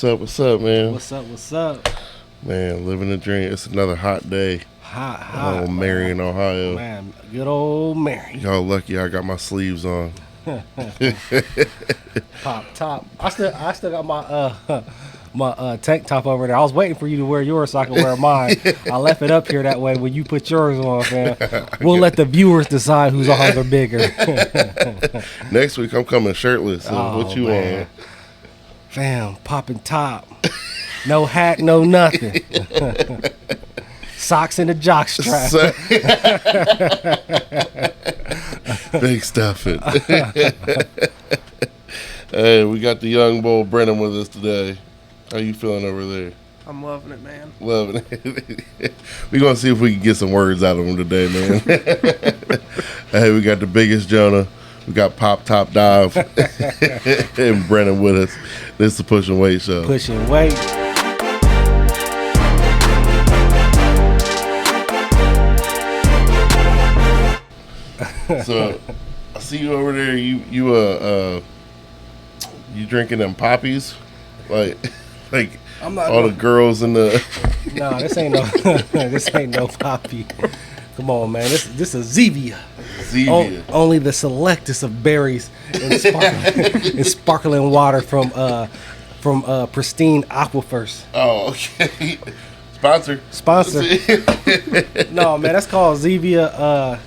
What's up, man? What's up? Man, living the dream. It's another hot day. Hot. Oh, Marion, Ohio. Man, good old Marion. Y'all lucky I got my sleeves on. Pop top. I still got my tank top over there. I was waiting for you to wear yours so I can wear mine. I left it up here that way when you put yours on, man. We'll let the viewers decide whose arms are bigger. Next week I'm coming shirtless. So what you want? Fam, popping top. No hat, no nothing. Socks in the jock strap. Big stuffing. Hey, we got the young bull Brennan with us today. How you feeling over there? I'm loving it, man. Loving it. We're going to see if we can get some words out of him today, man. Hey, we got the biggest Jonah. We got Pop Top Dive and Brennan with us. This is the Pushing Weight Show. Pushing weight. So I see you over there. You drinking them poppies, like I'm not all the girls in the. No, this ain't no poppy. Come on, man. This is Zevia. Only the selectest of berries and sparkling water from pristine aquifers. Oh, okay. Sponsor. No, man, that's called Zevia.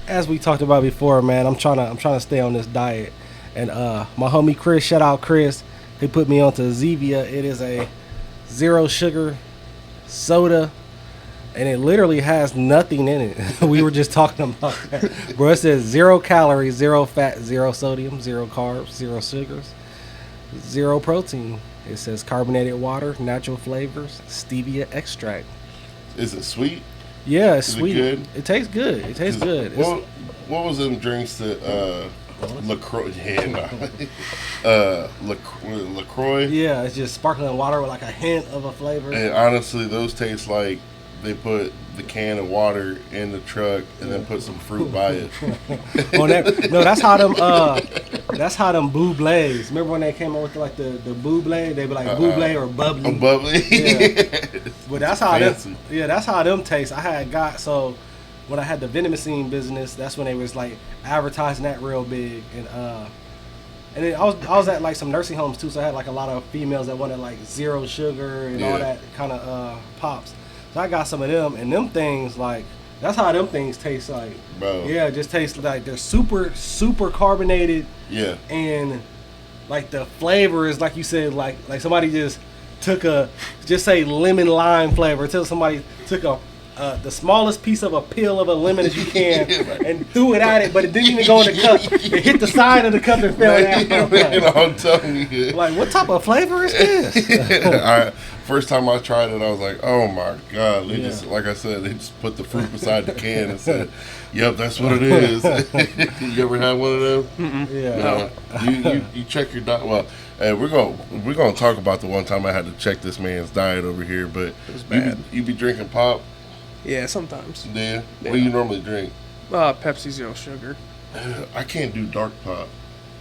As we talked about before, man, I'm trying to stay on this diet, and my homie Chris, shout out Chris, he put me onto Zevia. It is a 0 sugar soda, and it literally has nothing in it. We were just talking about that, bro. It says 0 calories, 0 fat, 0 sodium, 0 carbs, 0 sugars, 0 protein. It says carbonated water, natural flavors, stevia extract. Is it sweet? Yeah, it's Is sweet. It good? It tastes good. It tastes good. What was them drinks that LaCroix? LaCroix. Yeah, it's just sparkling water with like a hint of a flavor. And honestly, those taste like they put the can of water in the truck and then put some fruit by it. That's how them Bublés. Remember when they came out with like the Bublé? They be like Bublé or bubbly. Bubbly. Yeah. But that's how fancy. that's how them taste. So when I had the Venomycine business, that's when they was like advertising that real big, and then I was at like some nursing homes too, so I had like a lot of females that wanted like 0 sugar and all that kind of pops. So I got some of them, and them things like that's how them things taste like. Bro. Yeah, it just tastes like they're super carbonated. Yeah. And like the flavor is like you said, like somebody just took say lemon lime flavor until somebody took the smallest piece of a peel of a lemon as you can and threw it at it, but it didn't even go in the cup. It hit the side of the cup and fell down. I'm telling you. Like, what type of flavor is this? First time I tried it, I was like, oh my God. They just, like I said, they just put the fruit beside the can and said, yep, that's what it is. You ever had one of them? Yeah. No. You check your diet. Well, hey, we're gonna talk about the one time I had to check this man's diet over here, but it was bad. You be drinking pop? Yeah, sometimes. Yeah. What do you normally drink? Pepsi 0 sugar. I can't do dark pop.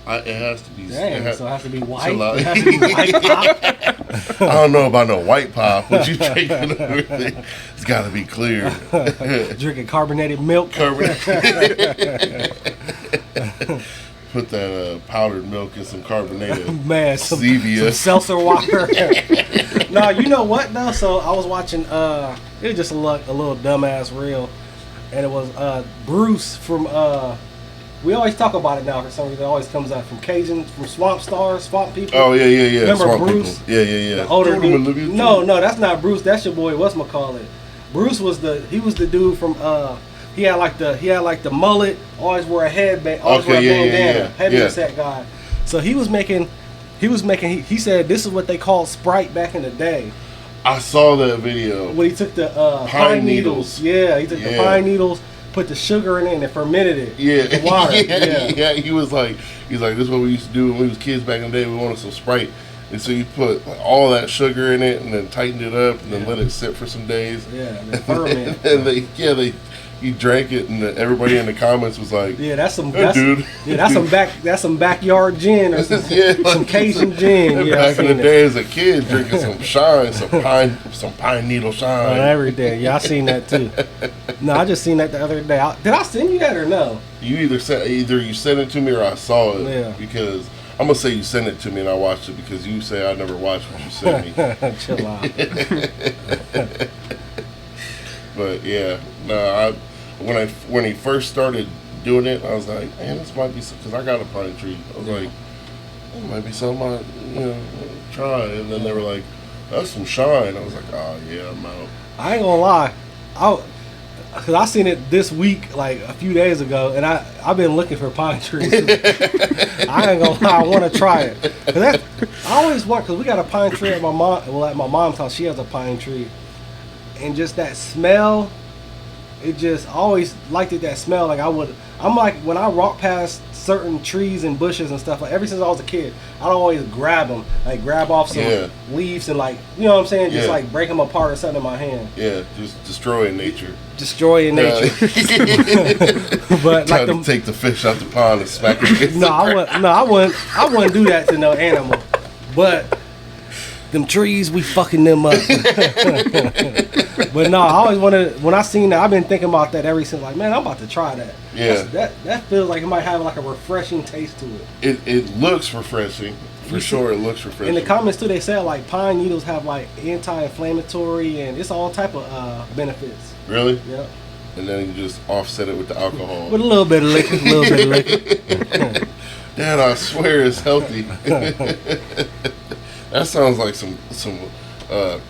It has to be. Dang, so it has to be white. It has to be white pop. I don't know about no white pop. What you drinking and everything? It's got to be clear. Drinking carbonated milk. Put that powdered milk in some carbonated some Zevia. seltzer water. No, you know what though? So I was watching. It was just a little dumbass reel, and it was Bruce from. We always talk about it now for some reason. It always comes out from Cajun, from Swamp Stars, Swamp People. Oh yeah. Remember Swamp Bruce? People. Yeah. The older dude. No, that's not Bruce. That's your boy. Whatchamacallit. Bruce was the dude from. He had like the mullet. Always wore a headband. Always wear a bandana. Heavy set guy. So he was making. He said this is what they called Sprite back in the day. I saw that video. When he took the pine needles. Yeah, he took the pine needles. Put the sugar in it and it fermented it. Yeah. The water. Yeah. He was like, this is what we used to do when we was kids back in the day. We wanted some Sprite. And so you put all that sugar in it and then tightened it up and then let it sit for some days. Yeah, and then ferment. And they he drank it, and everybody in the comments was like, Yeah, that's some. "That dude." Yeah, that's some backyard gin or some, Yeah, some Cajun gin. Yeah, back in the day as a kid, drinking some shine, some pine needle on shine. every day. Yeah, I seen that too. No, I just seen that the other day. Did I send you that or no? You either you sent it to me or I saw it. Yeah. Because I'm gonna say you sent it to me and I watched it because you say I never watched what you sent me. Chill out. But yeah, no, when he first started doing it, I was like, man, this might be because I got a pine tree. I was like, it might be something I try. And then they were like, that's some shine. I was like, oh yeah, I'm out. I ain't gonna lie, cause I seen it this week, like a few days ago, and I've been looking for pine trees. I ain't gonna lie, I want to try it. I always want, cause we got a pine tree at my mom. Well, at my mom's house, she has a pine tree, and just that smell, it just always liked it. That smell, like I'm like when I walk past certain trees and bushes and stuff. Like ever since I was a kid, I'd always grab them, like grab off some leaves and like you know what I'm saying, just like break them apart or something in my hand. Yeah, just destroying nature. Destroying nature. But like to take the fish out the pond and smack it. I wouldn't do that to no animal. But them trees, we fucking them up. But no, I always wanted, when I seen that, I've been thinking about that ever since. Like, man, I'm about to try that. Yeah. That feels like it might have like a refreshing taste to it. It looks refreshing. For sure, it looks refreshing. In the comments too, they said like pine needles have like anti-inflammatory and it's all type of benefits. Really? Yeah. And then you just offset it with the alcohol. With a little bit of liquor, Dad, I swear it's healthy. That sounds like some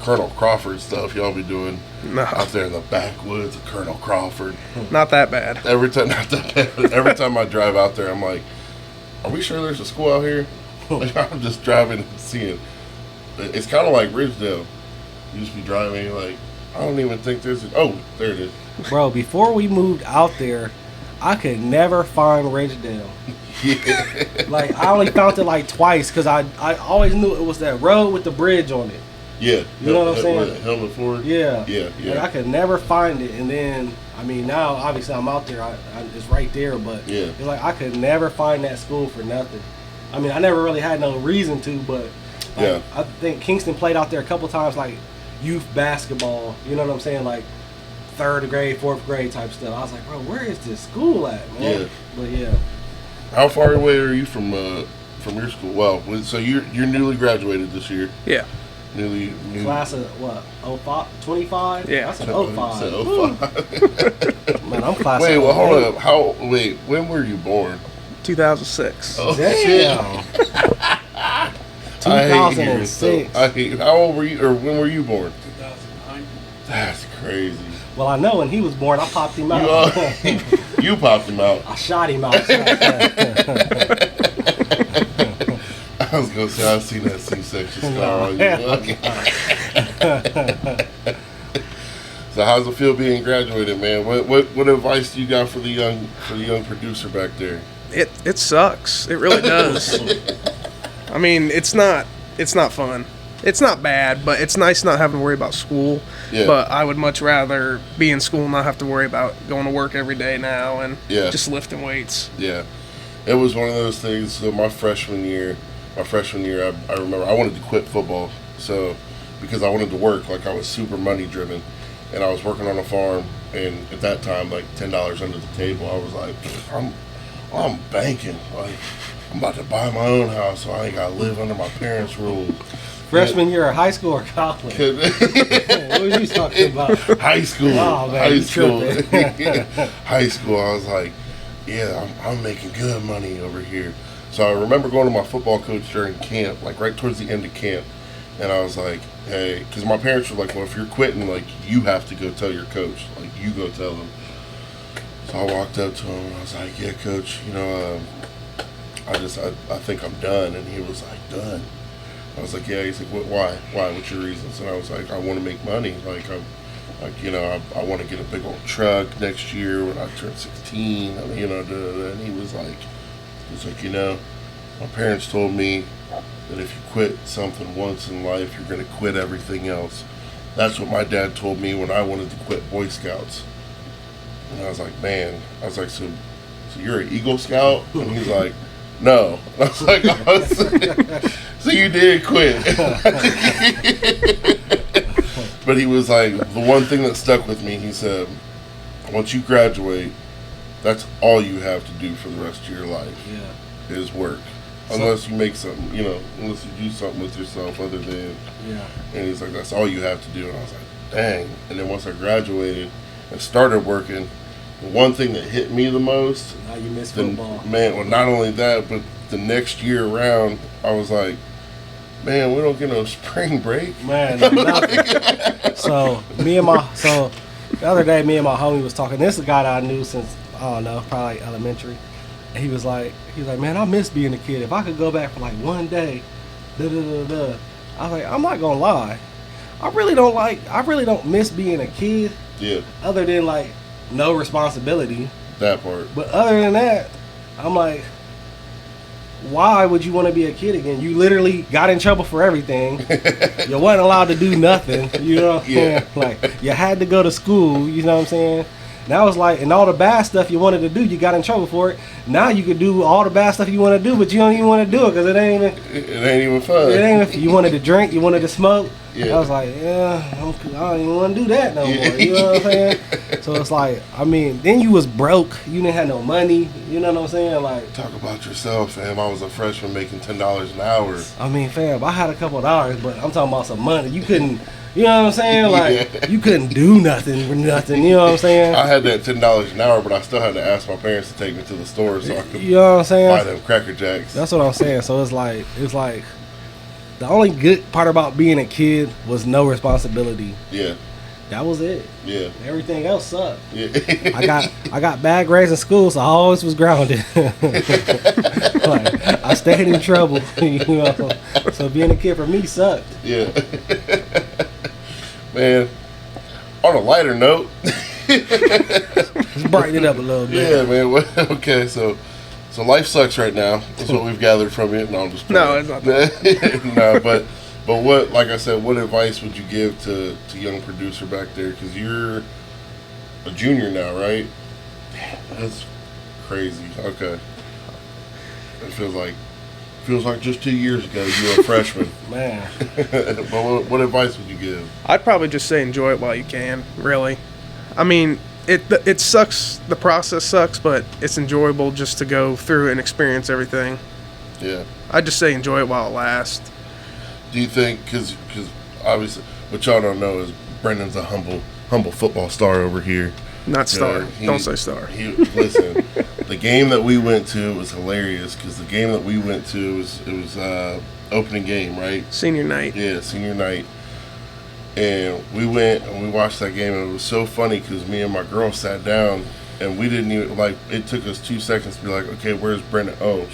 Colonel Crawford stuff y'all be doing out there in the backwoods of Colonel Crawford. Not that bad. Every time I drive out there, I'm like, are we sure there's a school out here? Like, I'm just driving and seeing. It's kind of like Ridgedale. You just be driving, you're like, I don't even think there's oh, there it is. Bro, before we moved out there, I could never find Ridgedale. Yeah. Like, I only found it like twice because I always knew it was that road with the bridge on it. Yeah. You know what I'm saying? Helmet Ford? Yeah. Yeah. Like, I could never find it. And then, I mean, now, obviously, I'm out there. It's right there. But it's like I could never find that school for nothing. I mean, I never really had no reason to, but like, I think Kingston played out there a couple times, like, youth basketball. You know what I'm saying? Like, 3rd grade, 4th grade type stuff. I was like, bro, where is this school at, man? Yeah. But, yeah. How far away are you from your school? Well, so you're newly graduated this year. Yeah. New Class of what? 05? 25? Yeah. I said Oh, 05. you said 05. Man, I'm class Wait, of well, hold 08. up. When were you born? 2006. Oh, Damn. I hate hearing 2006. stuff. How old were you, or when were you born? 2009. That's crazy. Well, I know when he was born, I popped him out. You popped him out. I shot him out. I was gonna say I've seen that C-section scar on you. So how's it feel being graduated, man? What advice do you got for the young producer back there? It sucks. It really does. I mean, it's not fun. It's not bad, but it's nice not having to worry about school. Yeah. But I would much rather be in school and not have to worry about going to work every day now and just lifting weights. Yeah. It was one of those things. So my freshman year, I remember I wanted to quit football. So because I wanted to work, like I was super money driven, and I was working on a farm, and at that time, like $10 under the table, I was like, I'm banking. Like I'm about to buy my own house, so I ain't gotta live under my parents' rules. Freshman year of high school or college? What were you talking about? High school. Oh, man, High you school. tripping. High school. I was like, yeah, I'm making good money over here. So I remember going to my football coach during camp, like right towards the end of camp, and I was like, hey, because my parents were like, well, if you're quitting, like you have to go tell your coach, like you go tell them. So I walked up to him and I was like, yeah, coach, I think I'm done. And he was like, done? I was like, yeah. He's like, why? What's your reasons? And I was like, I want to make money. I want to get a big old truck next year when I turn 16. And he was like, my parents told me that if you quit something once in life, you're going to quit everything else. That's what my dad told me when I wanted to quit Boy Scouts. And I was like, man, so you're an Eagle Scout? And he's like, no. And I was like, oh, so you did quit. But he was like, the one thing that stuck with me, he said, once you graduate, that's all you have to do for the rest of your life is work. Unless you make something, unless you do something with yourself other than, and he's like, that's all you have to do. And I was like, dang. And then once I graduated and started working, the one thing that hit me the most, now you miss football. Man, well, not only that, but the next year around, I was like, man, we don't get no spring break. Man, nothing. So the other day, me and my homie was talking. This is a guy that I knew since, I don't know, probably like elementary. And he was like, man, I miss being a kid. If I could go back for like one day, I was like, I'm not gonna lie, I really don't miss being a kid. Yeah. Other than like no responsibility. That part. But other than that, I'm like, why would you want to be a kid again? You literally got in trouble for everything. You wasn't allowed to do nothing. You know what I'm saying? Like, you had to go to school. You know what I'm saying? Now it's like, and all the bad stuff you wanted to do, you got in trouble for it. Now you can do all the bad stuff you want to do, but you don't even want to do it because it ain't even fun. You wanted to drink, you wanted to smoke. Yeah. I was like, I don't even want to do that no more. You know what I'm saying? So it's like, I mean, then you was broke. You didn't have no money. You know what I'm saying? Like, talk about yourself, fam. I was a freshman making $10 an hour. I mean, fam, I had a couple of dollars, but I'm talking about some money. You couldn't. You know what I'm saying? Like, you couldn't do nothing for nothing. You know what I'm saying? I had that $10 an hour, but I still had to ask my parents to take me to the store so I could you know what I'm saying? buy them Cracker Jacks. That's what I'm saying. So it's like the only good part about being a kid was no responsibility. Yeah. That was it. Yeah. Everything else sucked. Yeah. I got bad grades in school, so I always was grounded. Like, I stayed in trouble. You know? So being a kid for me sucked. Yeah. Man, on a lighter note, let's brighten it up a little bit. Yeah, man. Okay, so life sucks right now. That's what we've gathered from it. No, I'm just no, it's not that. No, but what, like I said, what advice would you give to young producer back there? Because you're a junior now, right? Damn, that's crazy. Okay, it feels like just 2 years ago you were a freshman. Man. But what advice would you give? I'd probably just say enjoy it while you can, really. I mean, it sucks, the process sucks, but it's enjoyable just to go through and experience everything. Yeah. I'd just say enjoy it while it lasts. Do you think, because obviously what y'all don't know is Brennan's a humble football star over here. Not star. Don't say star. Listen, the game that we went to was hilarious because the game that we went to was opening game, right? Senior night. Yeah, senior night. And we went and we watched that game, and it was so funny because me and my girl sat down and we didn't even, like, it took us 2 seconds to be like, okay, where's Brennan? Oh,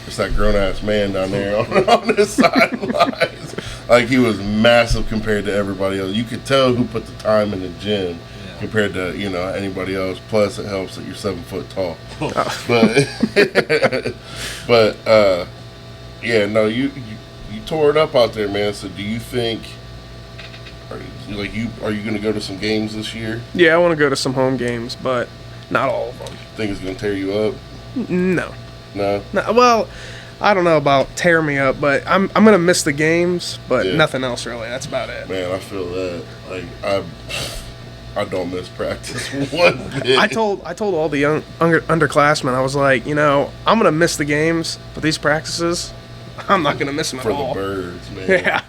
it's that grown-ass man down there on the sidelines. Like, he was massive compared to everybody else. You could tell who put the time in the gym compared to, anybody else. Plus, it helps that you're 7 foot tall. But yeah, no, you tore it up out there, man. So do you think, are you going to go to some games this year? Yeah, I want to go to some home games, but not all of them. Think it's going to tear you up? No. No? Well, I don't know about tear me up, but I'm going to miss the games, but nothing else really. That's about it. Man, I feel that. Like, I don't miss practice one bit. I told all the young underclassmen, I was like, I'm going to miss the games, but these practices, I'm not going to miss them at all. For the birds, man. Yeah.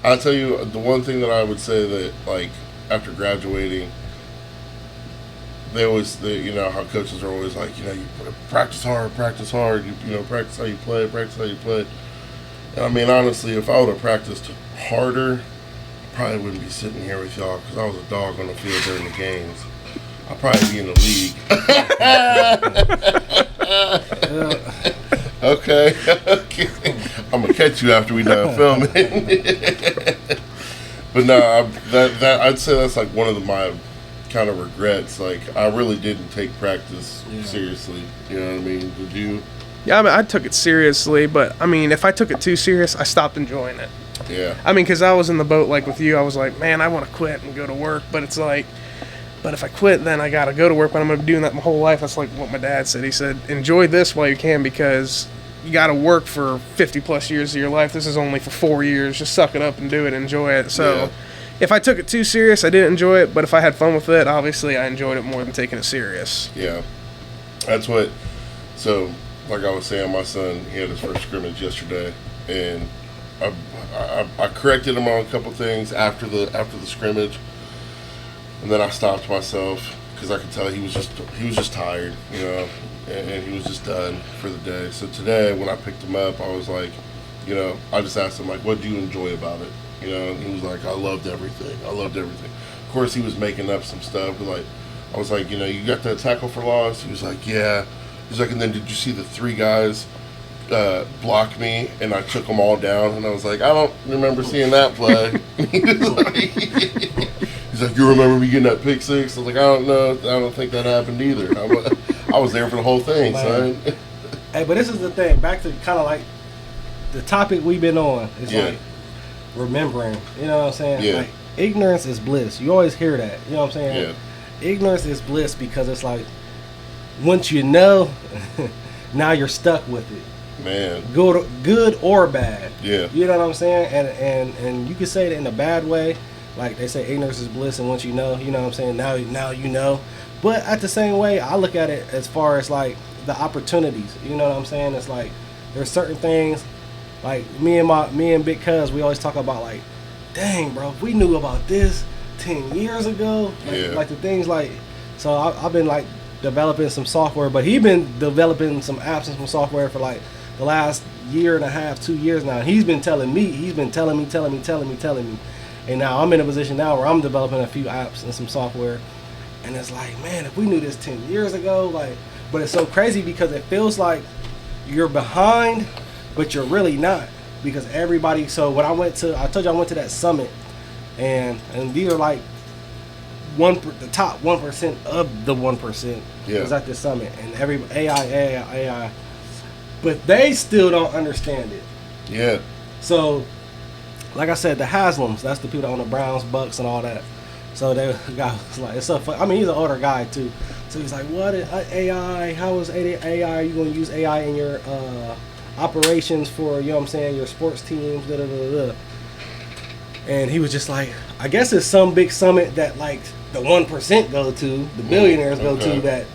I'll tell you, the one thing that I would say that, like, after graduating, they always, how coaches are always like, you practice hard, practice how you play, And I mean, honestly, if I would have practiced harder, I probably wouldn't be sitting here with y'all because I was a dog on the field during the games. I'd probably be in the league. Okay. I'm going to catch you after we done filming. But no, that I'd say that's like one of my kind of regrets. Like, I really didn't take practice seriously. You know what I mean? Did you? Yeah, I mean, I took it seriously, but I mean, if I took it too serious, I stopped enjoying it. Yeah. I mean, because I was in the boat like with you. I was like, man, I want to quit and go to work, but it's like, But if I quit, then I got to go to work, but I'm going to be doing that my whole life. That's like what my dad said. He said, enjoy this while you can, because you got to work for 50 plus years of your life. This is only for 4 years. Just suck it up and do it, enjoy it. So if I took it too serious, I didn't enjoy it. But if I had fun with it, obviously I enjoyed it more than taking it serious. Yeah. That's what, so like I was saying, my son, he had his first scrimmage yesterday, and I corrected him on a couple things after the scrimmage. And then I stopped myself because I could tell he was just tired, you know, and he was just done for the day. So today, when I picked him up, I was like, you know, I just asked him, like, what do you enjoy about it? You know, and he was like, I loved everything. Of course, he was making up some stuff, but like, I was like, you know, you got that tackle for loss? He was like, yeah. He's like, and then did you see the 3 guys block me and I took them all down? And I was like, I don't remember seeing that play. He's like, you remember me getting that pick 6? I was like, I don't know. I don't think that happened either. I was there for the whole thing, son. Hey, but this is the thing. Back to kind of like the topic we've been on. It's like remembering. You know what I'm saying? Yeah. Like, ignorance is bliss. You always hear that. You know what I'm saying? Yeah. Ignorance is bliss, because it's like, once you know, now you're stuck with it. Man. Good or bad. Yeah. You know what I'm saying? And you can say it in a bad way. Like they say, ignorance is bliss, and once you know what I'm saying, now you know. But at the same way, I look at it as far as like the opportunities. You know what I'm saying? It's like there's certain things, like me and Big Cuz, we always talk about like, dang, bro, if we knew about this 10 years ago, like the things like, so I've been like developing some software, but he been developing some apps and some software for like the last year and a half, 2 years now. And he's been telling me, and now I'm in a position now where I'm developing a few apps and some software, and it's like, man, if we knew this 10 years ago, like, but it's so crazy because it feels like you're behind, but you're really not, because everybody. So when I told you I went to that summit, and these are like the top 1% of the 1% was at this summit, and every AI, but they still don't understand it. Yeah. So, like I said, the Haslams, that's the people that own the Browns, Bucks, and all that. So they guy was like, it's so fun. I mean, he's an older guy too. So he's like, what is AI? How is AI? Are you going to use AI in your operations for, you know what I'm saying, your sports teams? Da, da, da, da. And he was just like, I guess it's some big summit that like the 1% go to, the billionaires go to, that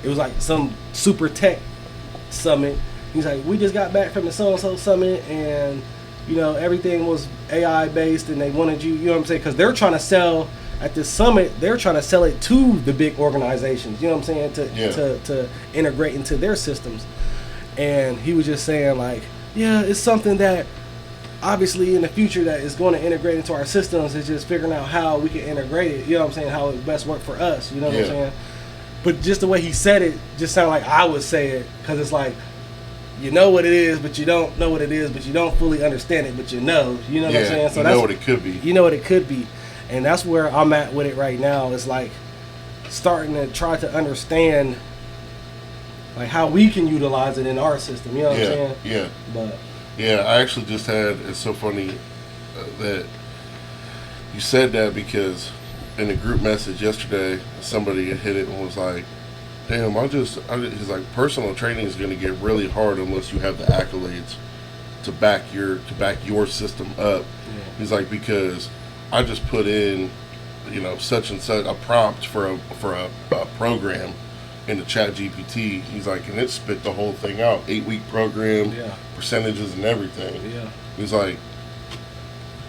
it was like some super tech summit. He's like, we just got back from the so-and-so summit, and you know, everything was AI based, and they wanted you know what I'm saying? Because they're trying to sell at this summit, they're trying to sell it to the big organizations, you know what I'm saying? To integrate into their systems. And he was just saying like, yeah, it's something that obviously in the future that is going to integrate into our systems. Is just figuring out how we can integrate it, you know what I'm saying? How it best work for us, you know what I'm saying? But just the way he said it just sounded like I would say it, because it's like, you know what it is, but you don't know what it is, but you don't fully understand it, but you know what I'm saying? So you know what it could be. You know what it could be. And that's where I'm at with it right now. It's like starting to try to understand like how we can utilize it in our system, you know what I'm saying? Yeah. But yeah, I actually just had, it's so funny that you said that, because in a group message yesterday, somebody had hit it and was like, damn, he's like, personal training is going to get really hard unless you have the accolades to back your system up. Yeah. He's like, because I just put in, you know, such and such a prompt for a program in the Chat GPT. He's like, and it spit the whole thing out, 8-week program, percentages and everything. Yeah. He's like,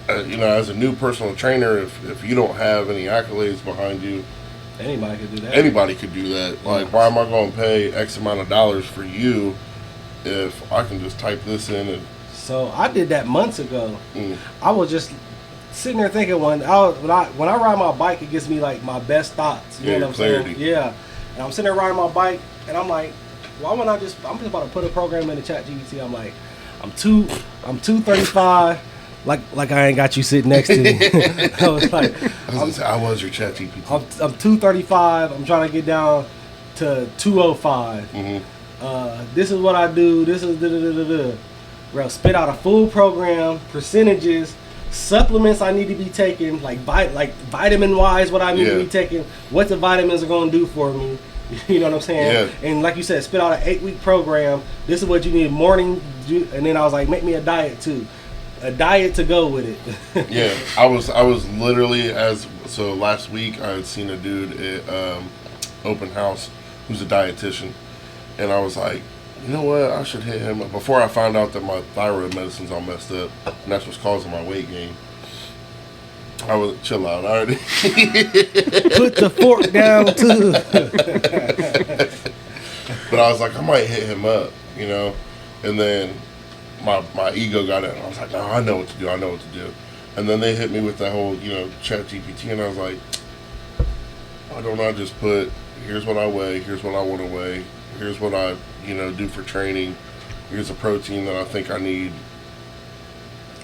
you know, as a new personal trainer, if you don't have any accolades behind you, anybody could do that. Anybody could do that. Like, why am I going to pay X amount of dollars for you if I can just type this in? And so I did that months ago. I was just sitting there thinking, when I ride my bike, it gives me like my best thoughts. You know what I'm clarity. saying? Yeah. And I'm sitting there riding my bike, and I'm like, why wouldn't I'm just about to put a program in the Chat GPT. I'm like, I'm 235. Like I ain't got you sitting next to me. I was like, I was your Chat GPT. I'm 235. I'm trying to get down to 205. This is what I do. This is Bro, spit out a full program, percentages, supplements I need to be taking, like vitamin wise, what I need to be taking, what the vitamins are going to do for me. You know what I'm saying? Yeah. And like you said, spit out an 8-week program. This is what you need morning, and then I was like, make me a diet too, a diet to go with it. Yeah, I was literally so last week I had seen a dude at open house who's a dietitian, and I was like, you know what, I should hit him before I found out that my thyroid medicine's all messed up, and that's what's causing my weight gain. I was chill out. I already put the fork down too. But I was like, I might hit him up, you know, and then my ego got in. I was like, no, I know what to do. And then they hit me with that whole, you know, Chat GPT, and I was like, why don't I just put, here's what I weigh, here's what I want to weigh, here's what I, you know, do for training, here's the protein that I think I need,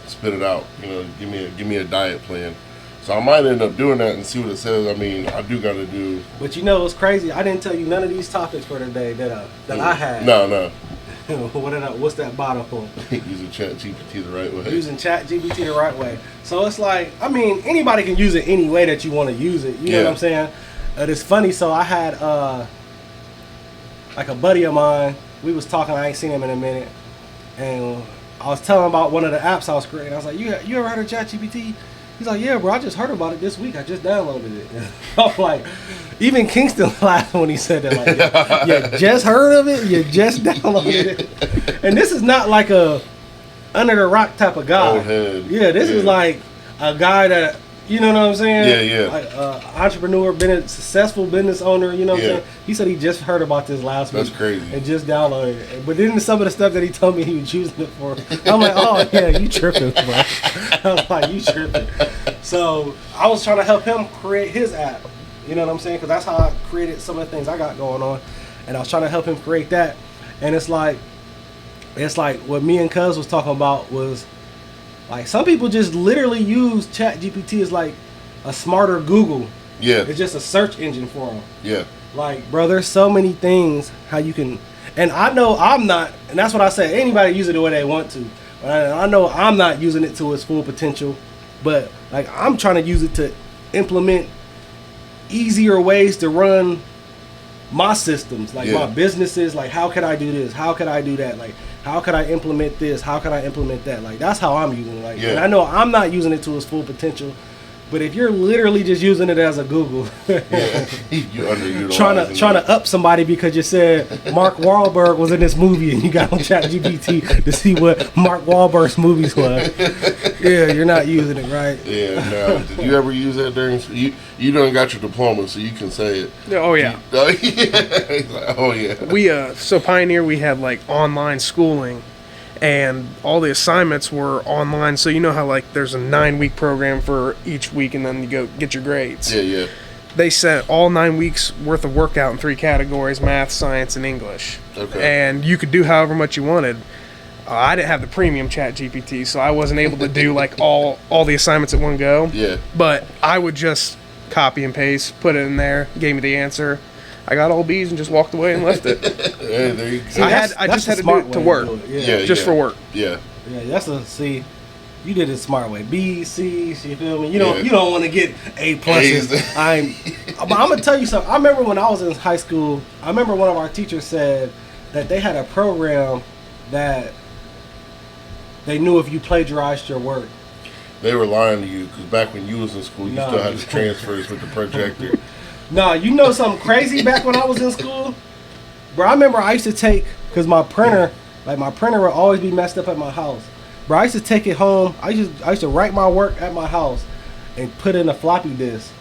spit it out, you know, give me a diet plan. So I might end up doing that and see what it says. I mean, I do got to do. But you know, it's crazy. I didn't tell you none of these topics for today that I had. No. What's that bottom for? Using Chat GPT the right way. Using Chat GPT the right way. So it's like, I mean, anybody can use it any way that you want to use it. You know what I'm saying? It's funny. So I had like a buddy of mine. We was talking. I ain't seen him in a minute, and I was telling him about one of the apps I was creating. I was like, you ever heard of Chat GPT? He's like, yeah, bro, I just heard about it this week. I just downloaded it. I'm like, even Kingston laughed when he said that. Like, you just heard of it? You just downloaded it? And this is not like a under the rock type of guy. Old head. Yeah, this is like a guy that, you know what I'm saying? Yeah. Like entrepreneur, been a successful business owner, you know what I'm saying? He said he just heard about this last week. That's crazy. And just downloaded it. But then some of the stuff that he told me he was using it for, I'm like, oh, yeah, you tripping, bro. I was like, you tripping. So I was trying to help him create his app. You know what I'm saying? Because that's how I created some of the things I got going on. And I was trying to help him create that. And it's like what me and Cuz was talking about was, like, some people just literally use Chat GPT as like a smarter Google. Yeah. It's just a search engine for them. Yeah. Like, bro, there's so many things how you can, and I know I'm not, and that's what I say, anybody use it the way they want to. I know I'm not using it to its full potential, but like I'm trying to use it to implement easier ways to run my systems, like my businesses. Like, how can I do this? How can I do that? Like, how can I implement this? How can I implement that? Like, that's how I'm using it. Like, and I know I'm not using it to its full potential, but if you're literally just using it as a Google, you trying to up somebody because you said Mark Wahlberg was in this movie and you got on ChatGPT to see what Mark Wahlberg's movies was. Yeah, you're not using it right. Yeah, no. Did you ever use that during you done got your diploma, so you can say it. Oh yeah. Oh yeah. We so Pioneer, we had like online schooling, and all the assignments were online. So you know how like there's a 9-week program for each week, and then you go get your grades. Yeah. They sent all 9 weeks worth of work out in 3 categories: math, science, and English. Okay. And you could do however much you wanted. I didn't have the premium Chat GPT, so I wasn't able to do like all the assignments at one go. Yeah. But I would just copy and paste, put it in there, gave me the answer. I got all B's and just walked away and left it. Hey, there you go. See, I just had to do it to work. For work. Yeah. Yeah, you did it the smart way. B, C, you feel me? You don't want to get A pluses. I'm gonna tell you something. I remember when I was in high school, I remember one of our teachers said that they had a program that they knew if you plagiarized your work. They were lying to you because back when you was in school, you still had the transfers with the projector. Nah, you know something crazy back when I was in school? Bro, I remember I used to take, because my printer would always be messed up at my house. Bro, I used to take it home. I used to write my work at my house and put it in a floppy disk.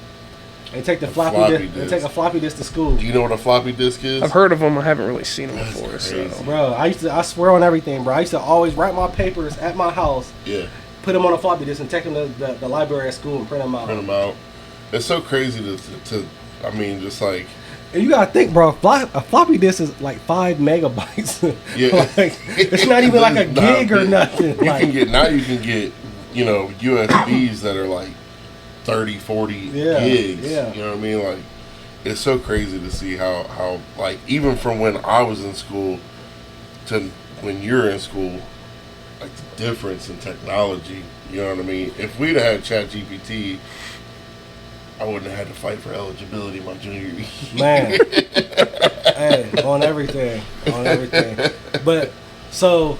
And take a floppy disk to school. Do you know what a floppy disk is? I've heard of them. I haven't really seen them before. So. Bro, I swear on everything, bro. I used to always write my papers at my house. Yeah. Put them on a floppy disk and take them to the library at school and print them out. It's so crazy to I mean, just like. And you gotta think, bro. A floppy disk is like 5 megabytes. Yeah. Like, it's not even like a gig or nothing. You can get USBs that are like 30, 40 gigs. Yeah. You know what I mean? Like, it's so crazy to see how like, even from when I was in school to when you're in school, like the difference in technology, You know what I mean? If we'd have had ChatGPT, I wouldn't have had to fight for eligibility my junior year. Man, hey, on everything. But so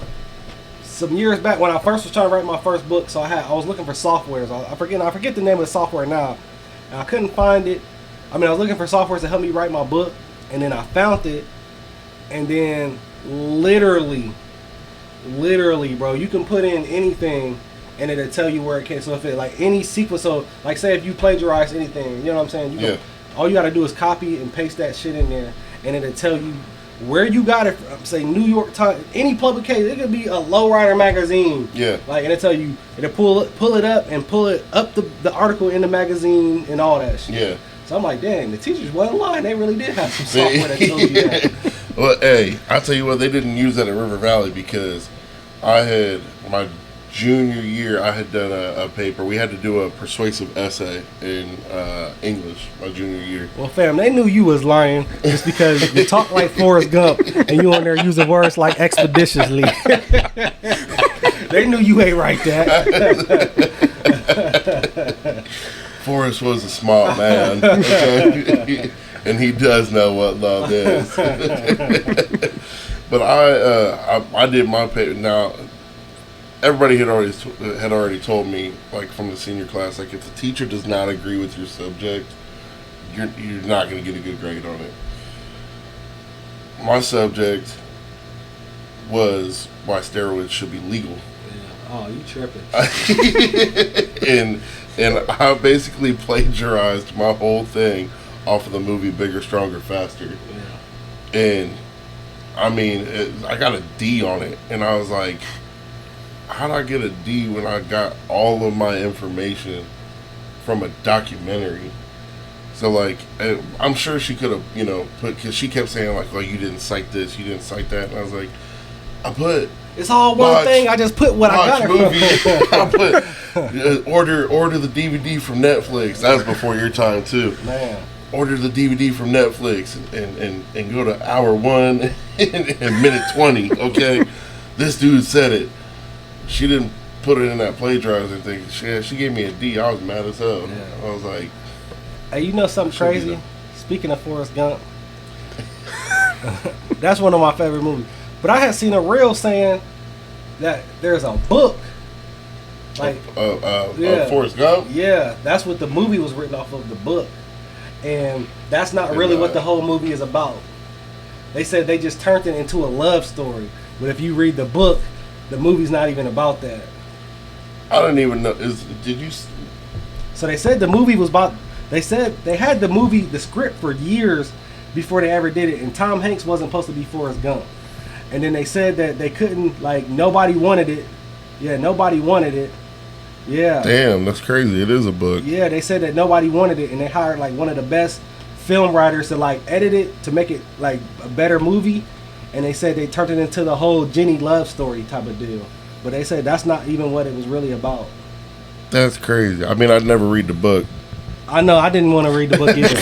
some years back when I first was trying to write my first book, so I was looking for softwares. I forget the name of the software now, and I couldn't find it. I mean, I was looking for softwares to help me write my book, and then I found it, and then literally, bro, you can put in anything, and it'll tell you where it came. So if it like any sequence, so like say if you plagiarize anything, you know what I'm saying? All you got to do is copy and paste that shit in there, and it'll tell you where you got it from. Say New York Times, any publication. It could be a lowrider magazine. Yeah. Like, and it'll tell you, it'll pull it up and pull it up the article in the magazine and all that shit. Yeah. So I'm like, dang, the teachers wasn't lying. They really did have some software that told you that. Well, hey, I tell you what, they didn't use that at River Valley because I had my junior year. I had done a paper. We had to do a persuasive essay in English my junior year. Well, fam, they knew you was lying just because you talk like Forrest Gump and you on there using words like expeditiously. They knew you ain't write that. Forrest was a smart man, okay? And he does know what love is. But I did my paper. Now, everybody had already told me, like from the senior class, like if the teacher does not agree with your subject, you're not going to get a good grade on it. My subject was why steroids should be legal. Yeah. Oh, you tripping. And I basically plagiarized my whole thing off of the movie Bigger, Stronger, Faster. Yeah. And I mean, I got a D on it, and I was like, how did I get a D when I got all of my information from a documentary? So like, I'm sure she could have, put, because she kept saying like, oh, you didn't cite this, you didn't cite that, and I was like, I put. It's all one thing. I just put what I got. Movie. I put order the DVD from Netflix. That was before your time too. Man. Order the DVD from Netflix and go to hour 1 and minute 20. Okay, this dude said it. She didn't put it in that plagiarizing thing. She gave me a D. I was mad as hell. Yeah. I was like, hey, you know something crazy? Speaking of Forrest Gump, that's one of my favorite movies. But I had seen a reel saying that there's a book. Like, Forrest Gump? Yeah, that's what the movie was written off of, the book. And that's not really what the whole movie is about. They said they just turned it into a love story. But if you read the book, the movie's not even about that. I don't even know. Did you? So they said the movie was about. They said they had the script for years before they ever did it. And Tom Hanks wasn't supposed to be Forrest Gump. And then they said that they couldn't, like, nobody wanted it. Yeah, nobody wanted it. Yeah. Damn, that's crazy. It is a book. Yeah, they said that nobody wanted it, and they hired, like, one of the best film writers to, like, edit it to make it, like, a better movie. And they said they turned it into the whole Jenny love story type of deal. But they said that's not even what it was really about. That's crazy. I mean, I'd never read the book. I know. I didn't want to read the book either.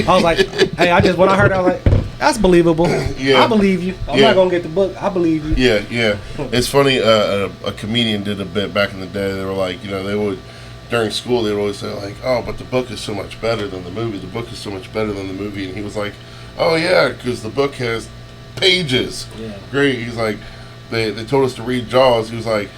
I was like, hey, when I heard it, I was like, that's believable. Yeah. I believe you. I'm not going to get the book. I believe you. Yeah. It's funny, a comedian did a bit back in the day. They were like, they would, during school, they would always say like, oh, but the book is so much better than the movie. The book is so much better than the movie. And he was like, oh, yeah, because the book has pages. Yeah. Great. He's like, they told us to read Jaws. He was like,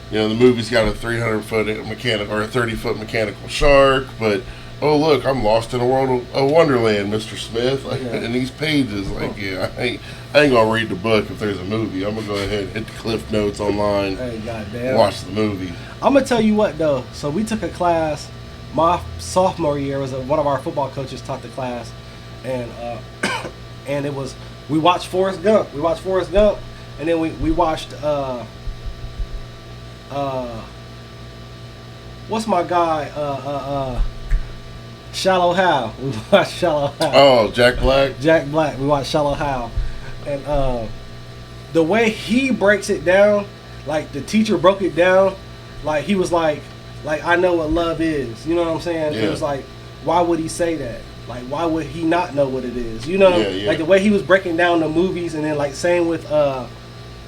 the movie's got a 300-foot mechanical or a 30-foot mechanical shark, but oh look, I'm lost in a world of wonderland, Mr. Smith. Like, in these pages, like, I ain't gonna read the book if there's a movie. I'm gonna go ahead and hit the Cliff Notes online. Hey, goddamn. Watch the movie. I'm gonna tell you what though. So we took a class. My sophomore year was one of our football coaches taught the class, and and it was we watched Forrest Gump. And then we watched what's my guy Shallow Hal. We watched Shallow Hal. Oh, Jack Black. We watched Shallow Hal, and the way he breaks it down, like the teacher broke it down, like he was like I know what love is. You know what I'm saying? Yeah. It was like, why would he say that? Like, why would he not know what it is? You know, like the way he was breaking down the movies, and then like same with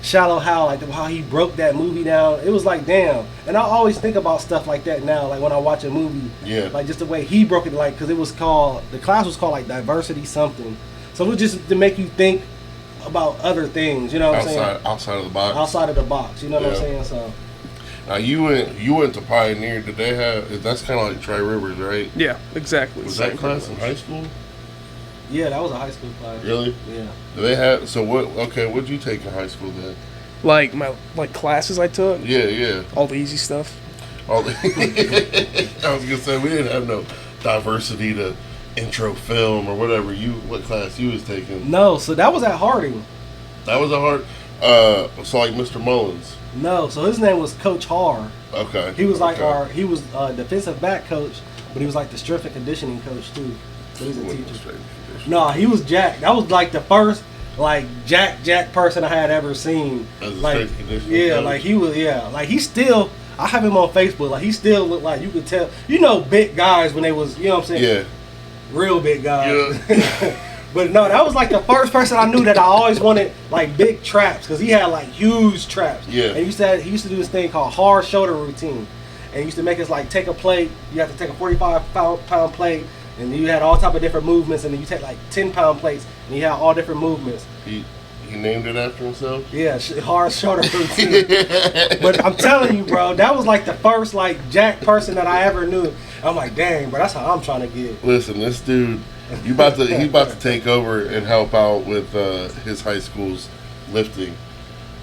shallow how how he broke that movie down. It was like, damn. And I always think about stuff like that now, like when I watch a movie. Yeah. Like just the way he broke it, like, because it was called, the class was called like diversity something. So it was just to make you think about other things, you know what I'm saying? Outside of the box. Outside of the box, you know what I'm saying? So. Now you went to Pioneer. Did they have? That's kind of like Tri Rivers, right? Yeah, exactly. Was that class in high school? Yeah, that was a high school class. Really? Yeah. Do they have? So what? Okay, what did you take in high school then? Like my classes I took. Yeah. All the easy stuff. I was gonna say we didn't have no diversity to intro film or whatever. What class you was taking? No, so that was at Harding. That was a hard. So like Mr. Mullins. No, so his name was Coach Har. Okay. He was like he was defensive back coach, but he was like the strength and conditioning coach too. So he's a teacher. No, he was Jack. That was like the first like Jack person I had ever seen. As a like, strength and conditioning coach? like he was, like he still. I have him on Facebook. Like he still looked like, you could tell. You know, big guys when they was, you know what I'm saying? Yeah. Real big guys. Yeah. But no, that was like the first person I knew that I always wanted like big traps, because he had like huge traps. Yeah. And he used to do this thing called hard shoulder routine, and he used to make us like take a plate. You have to take a 45-pound plate, and you had all type of different movements, and then you take like 10-pound plates, and you had all different movements. He named it after himself? Yeah, hard shoulder routine. But I'm telling you, bro, that was like the first like Jack person that I ever knew. I'm like, dang, bro, that's how I'm trying to get. Listen, this dude, he's about to take over and help out with his high school's lifting.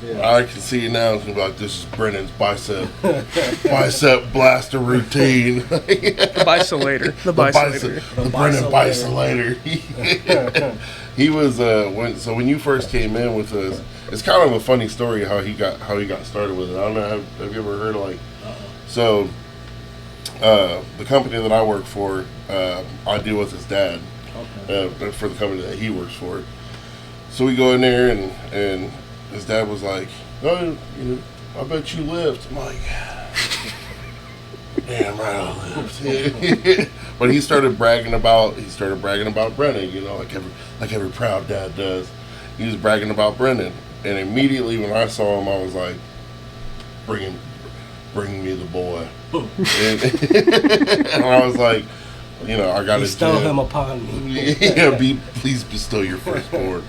Yeah. I can see it now. It's gonna be like, this is Brennan's bicep blaster routine. The bisolator. The Brennan bisolator. He was when you first came in with us. It's kind of a funny story how he got started with it. I don't know. Have you ever heard of like? So, the company that I work for, I deal with his dad. Okay. For the company that he works for. So we go in there and his dad was like, "Oh, I bet you lift." I'm like, "Damn right, I lift." But he started bragging about Brennan, like every proud dad does. He was bragging about Brennan, and immediately when I saw him, I was like, "Bring me the boy." and I was like, I got to bestow him upon me. Yeah, please bestow your firstborn.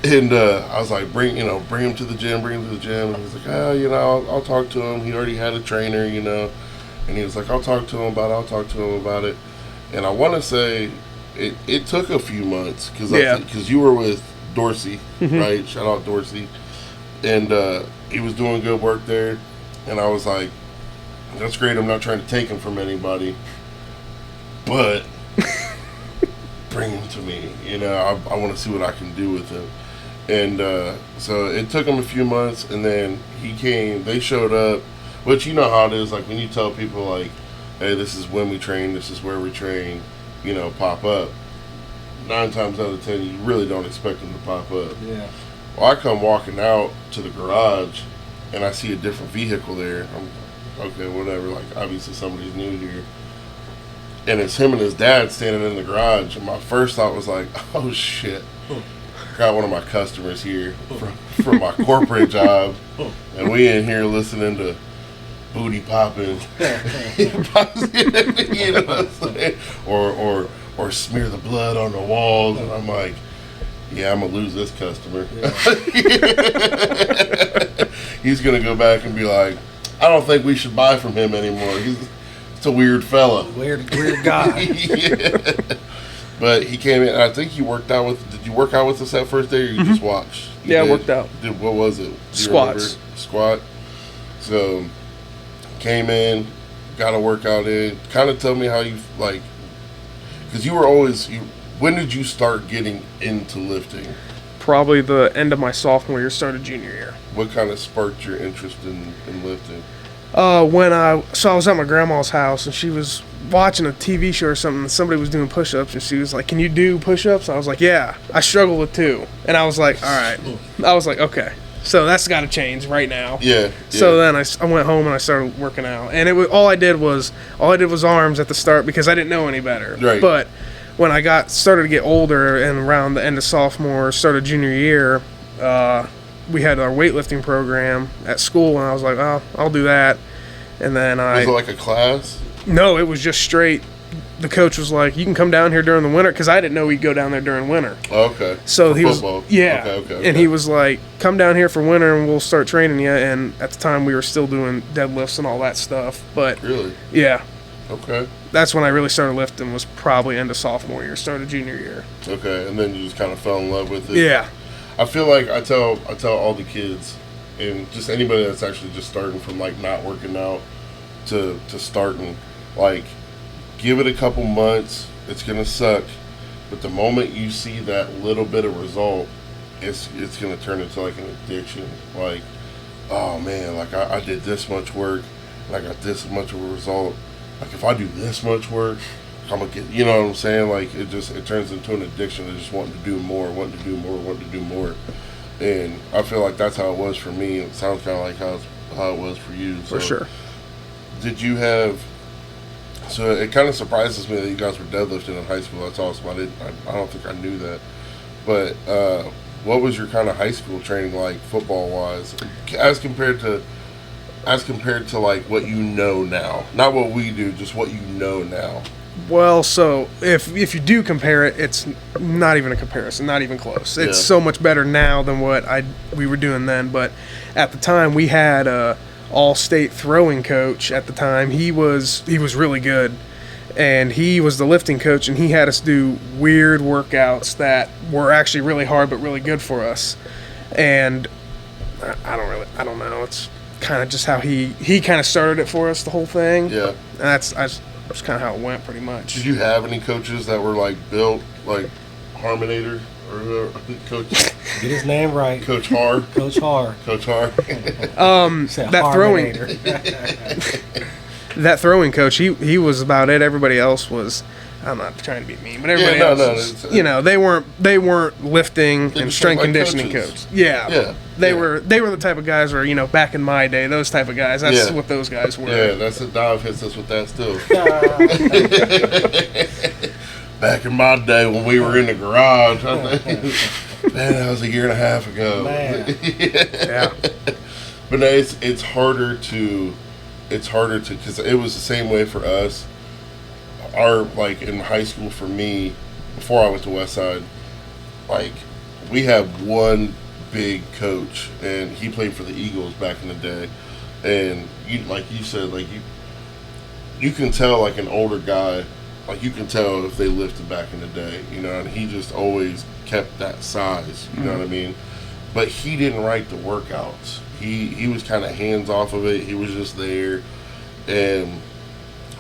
And I was like, bring him to the gym. And he was like, I'll talk to him. He already had a trainer, And he was like, I'll talk to him about it. And I want to say it took a few months because you were with Dorsey, right? Shout out Dorsey. And he was doing good work there. And I was like, that's great. I'm not trying to take him from anybody, but bring him to me. I want to see what I can do with him. And so it took him a few months, and then he came. They showed up, but you know how it is. Like when you tell people, like, "Hey, this is when we train. This is where we train," pop up. 9 times out of 10, you really don't expect them to pop up. Yeah. Well, I come walking out to the garage, and I see a different vehicle there. I'm okay, whatever. Like obviously somebody's new here. And it's him and his dad standing in the garage. And my first thought was like, oh, shit. Got one of my customers here from my corporate job. And we in here listening to booty popping. Or smear the blood on the walls. And I'm like, yeah, I'm going to lose this customer. Yeah. He's going to go back and be like, I don't think we should buy from him anymore. It's a weird fella. Weird guy. Yeah. But he came in, and I think you worked out with. Did you work out with us that first day, or you just watched? I worked out. What was it? Squats. Squat. So came in, got a workout in. Kind of tell me how you like, because you were always. When did you start getting into lifting? Probably the end of my sophomore year, started junior year. What kind of sparked your interest in lifting? I was at my grandma's house, and she was watching a TV show or something, and somebody was doing push-ups, and she was like, "Can you do push-ups?" I was like, "Yeah, I struggle with 2." And I was like, "All right." I was like, "Okay, so that's got to change right now." Yeah. So then I went home and I started working out, and all I did was arms at the start because I didn't know any better. Right. But when I started to get older and around the end of sophomore, start of junior year, we had our weightlifting program at school, and I was like, oh, I'll do that. And then Was it like a class? No, it was just straight. The coach was like, you can come down here during the winter, because I didn't know he'd go down there during winter. Oh, okay. So For he football. was, yeah. Okay. And he was like, come down here for winter and we'll start training you. And at the time we were still doing deadlifts and all that stuff. But Really? yeah, Okay. that's when I really started lifting, was probably end of sophomore year, started junior year. Okay. And then you just kind of fell in love with it. Yeah. I feel like I tell all the kids, and just anybody that's actually just starting from like not working out to starting, like, give it a couple months. It's gonna suck, but the moment you see that little bit of result, it's gonna turn into like an addiction. Like, oh man, like I did this much work and I got this much of a result. Like, if I do this much work, I'm gonna get, you know what I'm saying? Like, it turns into an addiction of just wanting to do more. And I feel like that's how it was for me. It sounds kind of like how it was for you. For sure. Did you have? So it kind of surprises me that you guys were deadlifting in high school. That's awesome. I don't think I knew that. But what was your kind of high school training like, football wise, as compared to like what you know now? Not what we do, just what you know now. Well, so if you do compare it, it's not even a comparison, not even close. It's so much better now than what we were doing then. But at the time, we had a all-state throwing coach. At the time, he was really good, and he was the lifting coach, and he had us do weird workouts that were actually really hard but really good for us. And I don't know. It's kind of just how he kind of started it for us, the whole thing. Yeah. And that's kind of how it went, pretty much. Did you have any coaches that were like built like Harmonator or whoever? Coach? Get his name right. Coach Har. Coach Har. Coach Har. That throwing that throwing coach, he was about it. Everybody else was, I'm not trying to be mean, but everybody else was, you know, they weren't lifting and strength like conditioning coaches. coach. Yeah. They were the type of guys where, you know, back in my day, those type of guys, that's what those guys were. Yeah, that's it. Dive hits us with that still. Back in my day when we were in the garage, I think, man, that was a year and a half ago. Man. Yeah. But no, it's harder to, because it was the same way for us. Like in high school for me, before I went to Westside, like, we had one big coach, and he played for the Eagles back in the day. And like you said, like you can tell, like, an older guy, like, you can tell if they lifted back in the day, you know, and he just always kept that size, you know what I mean? But he didn't write the workouts. He was kind of hands off of it. He was just there. And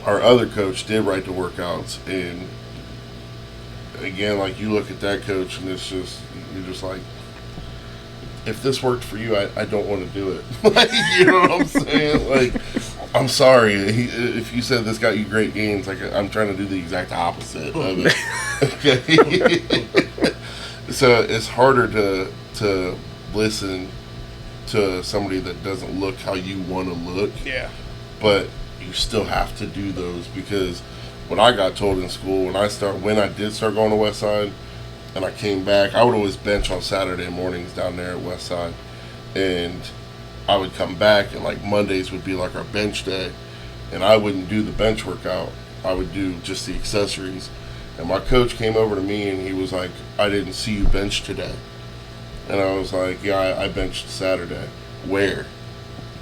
our other coach did write the workouts. And again, like, you look at that coach and it's just, you're just like, if this worked for you, I don't want to do it. Like, you know what I'm saying? Like, I'm sorry. If you said this got you great gains, like, I'm trying to do the exact opposite of it. Okay. So it's harder to listen to somebody that doesn't look how you want to look. Yeah. But you still have to do those, because what I got told in school when I did start going to Westside, and I came back, I would always bench on Saturday mornings down there at Westside, and I would come back, and like Mondays would be like our bench day, and I wouldn't do the bench workout. I would do just the accessories. And my coach came over to me and he was like, I didn't see you bench today. And I was like, yeah, I benched Saturday. Where?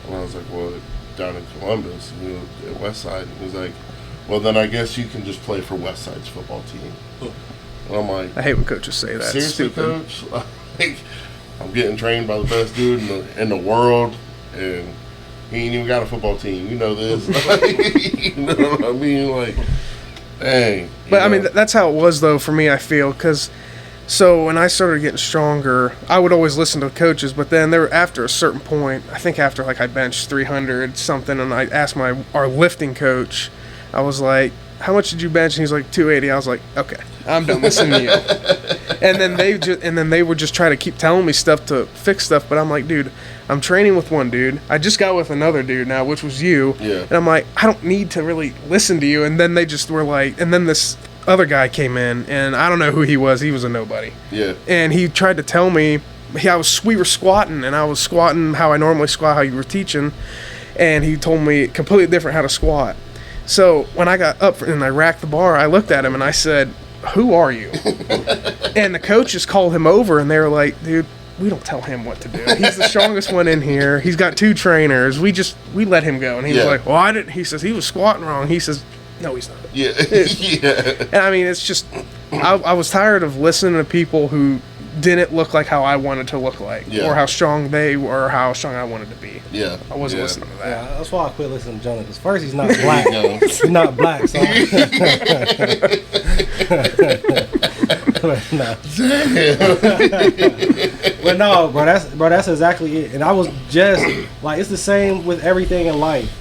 And I was like, well, down in Columbus, you know, at Westside. And he was like, well, then I guess you can just play for Westside's football team. And I'm like, I hate when coaches say that. Seriously, coach? Like, I'm getting trained by the best dude in the world, and he ain't even got a football team. You know this. Like, you know what I mean? Like, dang. But I mean, that's how it was though for me. I feel, because so when I started getting stronger, I would always listen to the coaches. But then after a certain point, I think after like I benched 300 something, and I asked our lifting coach, I was like, how much did you bench? And he's like, 280. I was like, okay, I'm done listening to you. And then they would just try to keep telling me stuff to fix stuff. But I'm like, dude, I'm training with one dude. I just got with another dude now, which was you. Yeah. And I'm like, I don't need to really listen to you. And then they just were like, and then this other guy came in, and I don't know who he was. He was a nobody. Yeah. And he tried to tell me we were squatting, and I was squatting how I normally squat, how you were teaching, and he told me completely different how to squat. So when I got up and I racked the bar, I looked at him and I said, "Who are you?" And the coaches called him over, and they were like, "Dude, we don't tell him what to do. He's the strongest one in here. He's got 2 trainers. We let him go." And he was like, "Well, I didn't." He says he was squatting wrong. He says, "No, he's not." Yeah. Yeah. And I mean, it's just, I was tired of listening to people who didn't look like how I wanted to look like, or how strong they were, or how strong I wanted to be. Yeah. I wasn't listening to that. Yeah, that's why I quit listening to Jonah. Because first, he's not black. He's not black. So but no, bro, that's exactly it. And I was just like, it's the same with everything in life.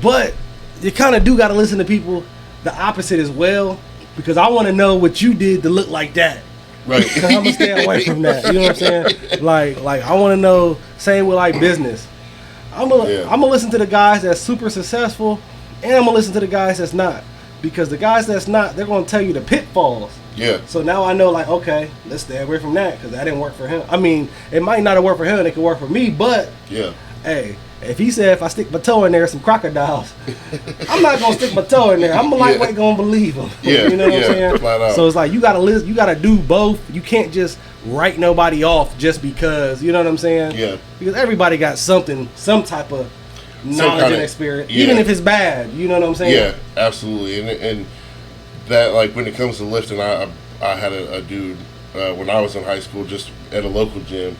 But you kind of do got to listen to people the opposite as well, because I want to know what you did to look like that. Right. Because I'm gonna stay away from that. You know what I'm saying? Like I want to know. Same with like business. I'm gonna listen to the guys that's super successful, and I'm gonna listen to the guys that's not, because the guys that's not, they're gonna tell you the pitfalls. Yeah. So now I know, like, okay, let's stay away from that, because that didn't work for him. I mean, it might not have worked for him, it could work for me, but hey, if he said if I stick my toe in there, some crocodiles, I'm not gonna stick my toe in there. I'm lightweight gonna believe him. Yeah. You know what I'm saying? Flat out. So it's like you gotta do both. You can't just write nobody off just because. You know what I'm saying? Yeah. Because everybody got some type of knowledge and experience, even if it's bad. You know what I'm saying? Yeah, absolutely. And that, like, when it comes to lifting, I had a dude when I was in high school, just at a local gym,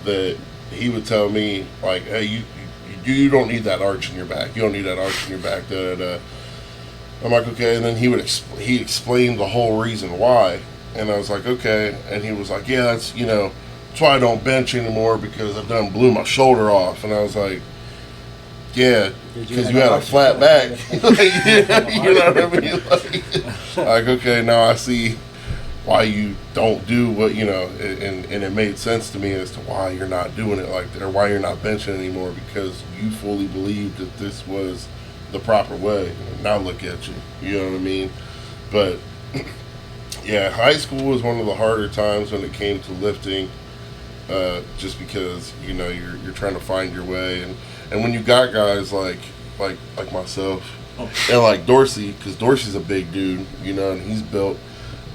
that he would tell me, like, hey, you don't need that arch in your back. You don't need that arch in your back. Da, da, da. I'm like, okay. And then he explained the whole reason why. And I was like, okay. And he was like, yeah, that's why I don't bench anymore, because I've blew my shoulder off. And I was like, yeah, because you had a flat back. Like, you know what I mean? Like, okay, now I see why you don't do what, and it made sense to me as to why you're not doing it like that, or why you're not benching anymore, because you fully believed that this was the proper way. And now look at you. You know what I mean? But yeah, high school was one of the harder times when it came to lifting, just because you're trying to find your way, and when you got guys like myself and like Dorsey, because Dorsey's a big dude, and he's built.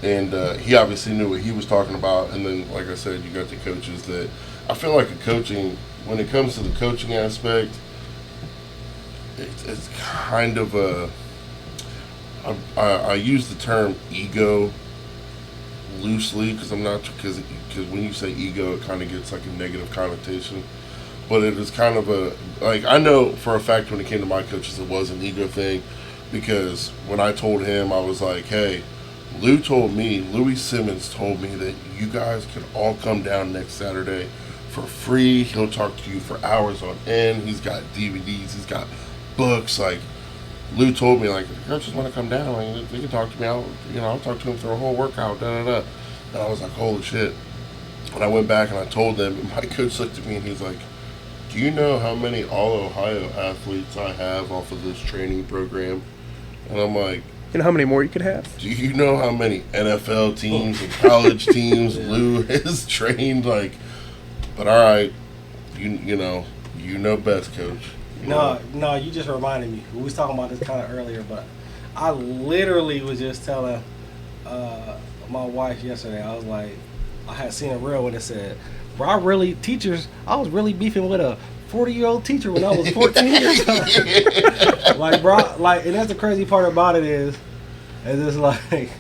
And he obviously knew what he was talking about. And then, like I said, you got the coaches that I feel like when it comes to the coaching aspect, it's kind of I use the term ego loosely, because when you say ego, it kind of gets like a negative connotation. But it is kind of I know for a fact when it came to my coaches, it was an ego thing, because when I told him, I was like, hey, Louis Simmons told me that you guys could all come down next Saturday for free. He'll talk to you for hours on end. He's got DVDs. He's got books. Like, Lou told me, like, if the coaches want to come down, like, they can talk to me. I'll talk to them through a whole workout, da-da-da. And I was like, holy shit. And I went back and I told them, and my coach looked at me and he's like, do you know how many All-Ohio athletes I have off of this training program? And I'm like, you know how many more you could have? do you know how many NFL teams and college teams Lou has trained? Like, but all right, you know best, coach. No, you just reminded me. We was talking about this kind of earlier, but I literally was just telling my wife yesterday. I was like, I had seen a reel when it said, bro, I was really beefing with a 40-year-old teacher when I was 14 years old. Like, bro, like, and that's the crazy part about it is it's like,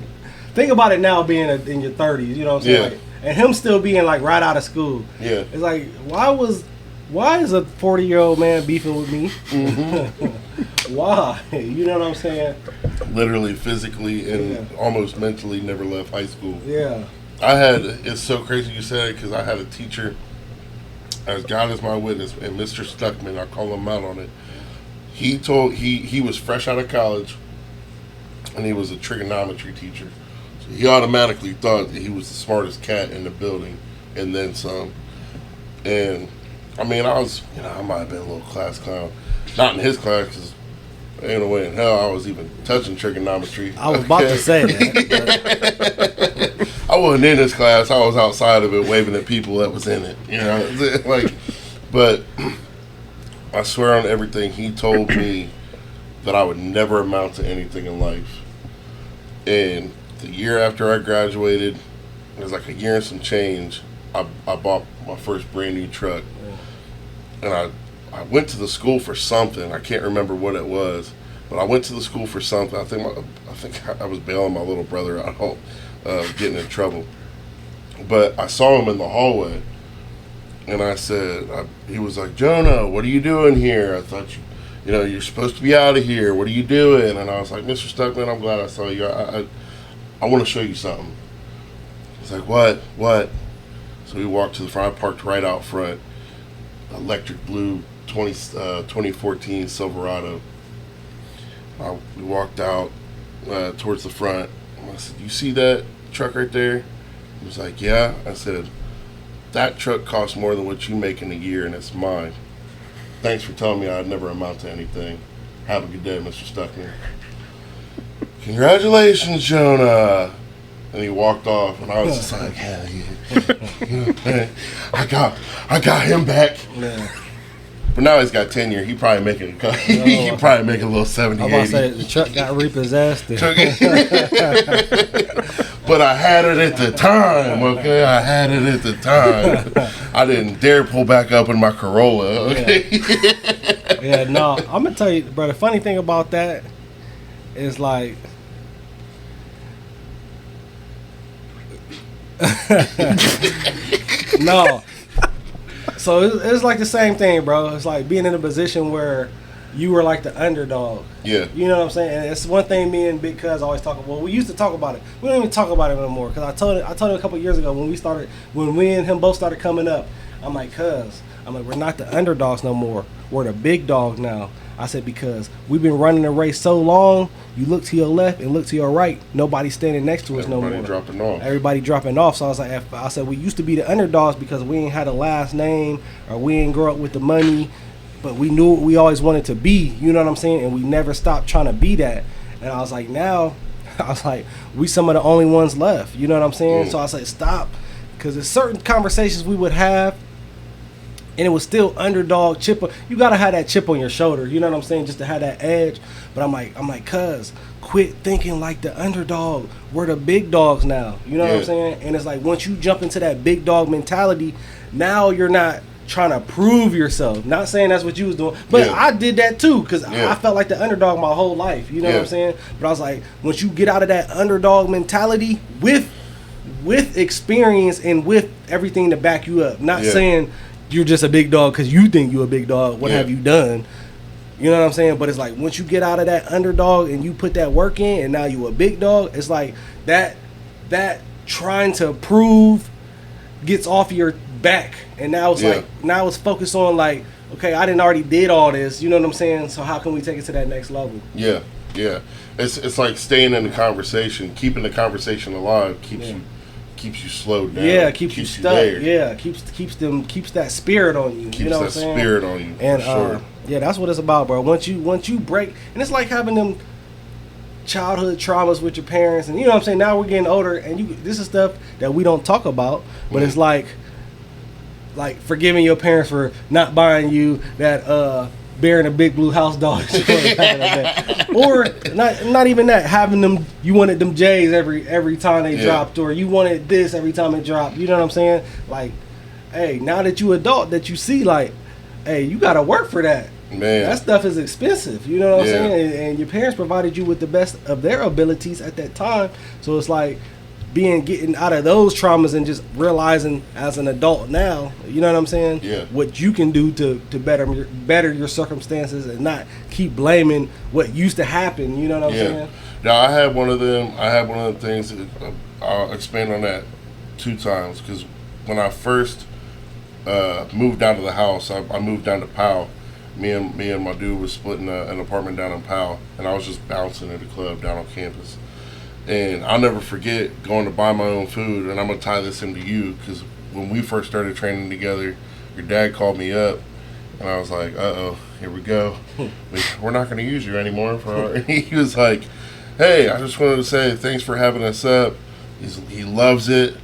think about it now being in your 30s, you know what I'm saying? Yeah. Like, and him still being like right out of school. Yeah. It's like, why is a 40-year-old man beefing with me? Mm-hmm. Why? You know what I'm saying? Literally, physically, and almost mentally never left high school. Yeah. It's so crazy you said it, because I had a teacher, as God is my witness, and Mr. Stuckman, I call him out on it. He was fresh out of college, and he was a trigonometry teacher. So he automatically thought that he was the smartest cat in the building, and then some. And I mean, I might have been a little class clown. Not in his class, because there ain't no way in hell I was even touching trigonometry. I was about to say that. I wasn't in this class. I was outside of it, waving at people that was in it. You know, like, but I swear on everything, he told me that I would never amount to anything in life. And the year after I graduated, it was like a year and some change. I bought my first brand new truck, and I went to the school for something. I can't remember what it was, but I went to the school for something. I think I was bailing my little brother out home, getting in trouble. But I saw him in the hallway, and I said, he was like, "Jonah, what are you doing here? I thought you're supposed to be out of here. What are you doing?" And I was like, "Mr. Stuckman, I'm glad I saw you. I want to show you something." He's like, "What?" So we walked to the front. I parked right out front. Electric blue 2014 Silverado. We walked out towards the front. I said, "You see that truck right there?" He was like, "Yeah." I said, "That truck costs more than what you make in a year, and it's mine. Thanks for telling me I'd never amount to anything. Have a good day, Mr. Stuckman." "Congratulations, Jonah." And he walked off, and I was just like, "Hell yeah, I got him back." Yeah. But now he's got tenure. He probably making he probably making a little 70, I'm about to 80. say the truck got repossessed. But I had it at the time, okay? I had it at the time. I didn't dare pull back up in my Corolla, okay? Yeah, no, I'm going to tell you, bro, the funny thing about that is like, no. So it's like the same thing, bro. It's like being in a position where you were like the underdog. Yeah. You know what I'm saying? And it's one thing me and Big Cuz always talk about. Well, we used to talk about it. We don't even talk about it anymore. Because I told him a couple years ago when we and him both started coming up, I'm like, we're not the underdogs no more. We're the big dog now. I said, because we've been running the race so long, you look to your left and look to your right, nobody's standing next to us no more. Everybody dropping off. So I said, we used to be the underdogs because we ain't had a last name or we ain't grow up with the money, but we knew what we always wanted to be, you know what I'm saying? And we never stopped trying to be that. And I was like, we some of the only ones left, you know what I'm saying? So I said, stop, because there's certain conversations we would have, and it was still underdog chip. You gotta have that chip on your shoulder, you know what I'm saying, just to have that edge. But I'm like, cuz, quit thinking like the underdog. We're the big dogs now, you know what I'm saying? And it's like once you jump into that big dog mentality, now you're not trying to prove yourself. Not saying that's what you was doing, but I did that too, because I felt like the underdog my whole life, you know what I'm saying? But I was like, once you get out of that underdog mentality with experience and with everything to back you up, not saying you're just a big dog because you think you're a big dog. What have you done? You know what I'm saying? But it's like once you get out of that underdog and you put that work in, and now you a big dog. It's like that trying to prove gets off your back, and now it's now it's focused on like, okay, I didn't already did all this. You know what I'm saying? So how can we take it to that next level? Yeah. It's like staying in the conversation, keeping the conversation alive keeps you slowed down. Yeah, keeps you stuck. There. Yeah, keeps that spirit on you. Keeps you know that what I'm saying? Spirit on you. And for sure. that's what it's about, bro. Once you break, and it's like having them childhood traumas with your parents, and you know what I'm saying. Now we're getting older, and this is stuff that we don't talk about, but it's like forgiving your parents for not buying you that bear in a big blue house dog, or not even that, having them, you wanted them J's every time they dropped, or you wanted this every time it dropped. You know what I'm saying? Like, hey, now that you adult, that you see, like, hey, you gotta work for that. Man, that stuff is expensive. You know what I'm saying? And your parents provided you with the best of their abilities at that time. So it's like getting out of those traumas and just realizing as an adult now, you know what I'm saying? Yeah. What you can do to better your circumstances and not keep blaming what used to happen. You know what I'm saying? Now I had one of the things that I'll expand on that 2 times, because when I first moved down to the house, I moved down to Powell. Me and my dude was splitting an apartment down in Powell, and I was just bouncing at a club down on campus. And I'll never forget going to buy my own food, and I'm going to tie this into you, because when we first started training together, your dad called me up, and I was like, uh-oh, here we go. We're not going to use you anymore. He was like, hey, I just wanted to say thanks for having us up. he loves it,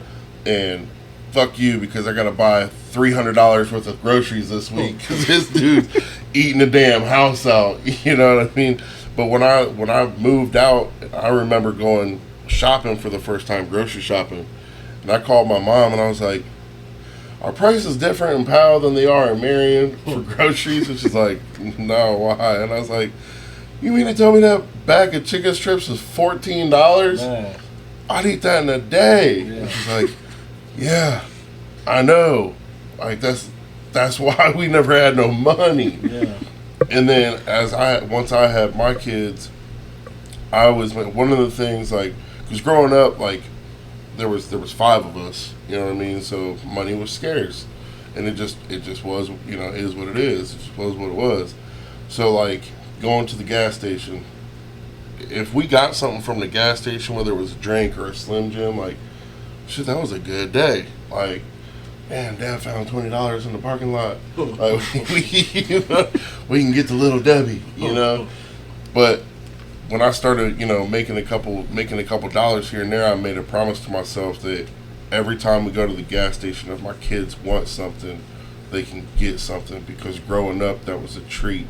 and fuck you because I gotta buy $300 worth of groceries this week because this dude's eating the damn house out. You know what I mean? But when I moved out, I remember going shopping for the first time, grocery shopping, and I called my mom and I was like, "Are prices different in Powell than they are in Marion for groceries?" And she's like, "No, why?" And I was like, "You mean to tell me that bag of chicken strips is $14? Man. I'd eat that in a day." Yeah. And she's like, "Yeah, I know. Like that's why we never had no money." Yeah. And then once I had my kids, I was one of the things like because growing up like there was 5 of us, you know what I mean? So money was scarce, and it just was, you know, it is what it is. It just was what it was. So like going to the gas station, if we got something from the gas station, whether it was a drink or a Slim Jim, like shit, that was a good day. Like, man, Dad found $20 in the parking lot. Like, we can get to Little Debbie, you know. But when I started, you know, making a couple dollars here and there, I made a promise to myself that every time we go to the gas station, if my kids want something, they can get something. Because growing up, that was a treat,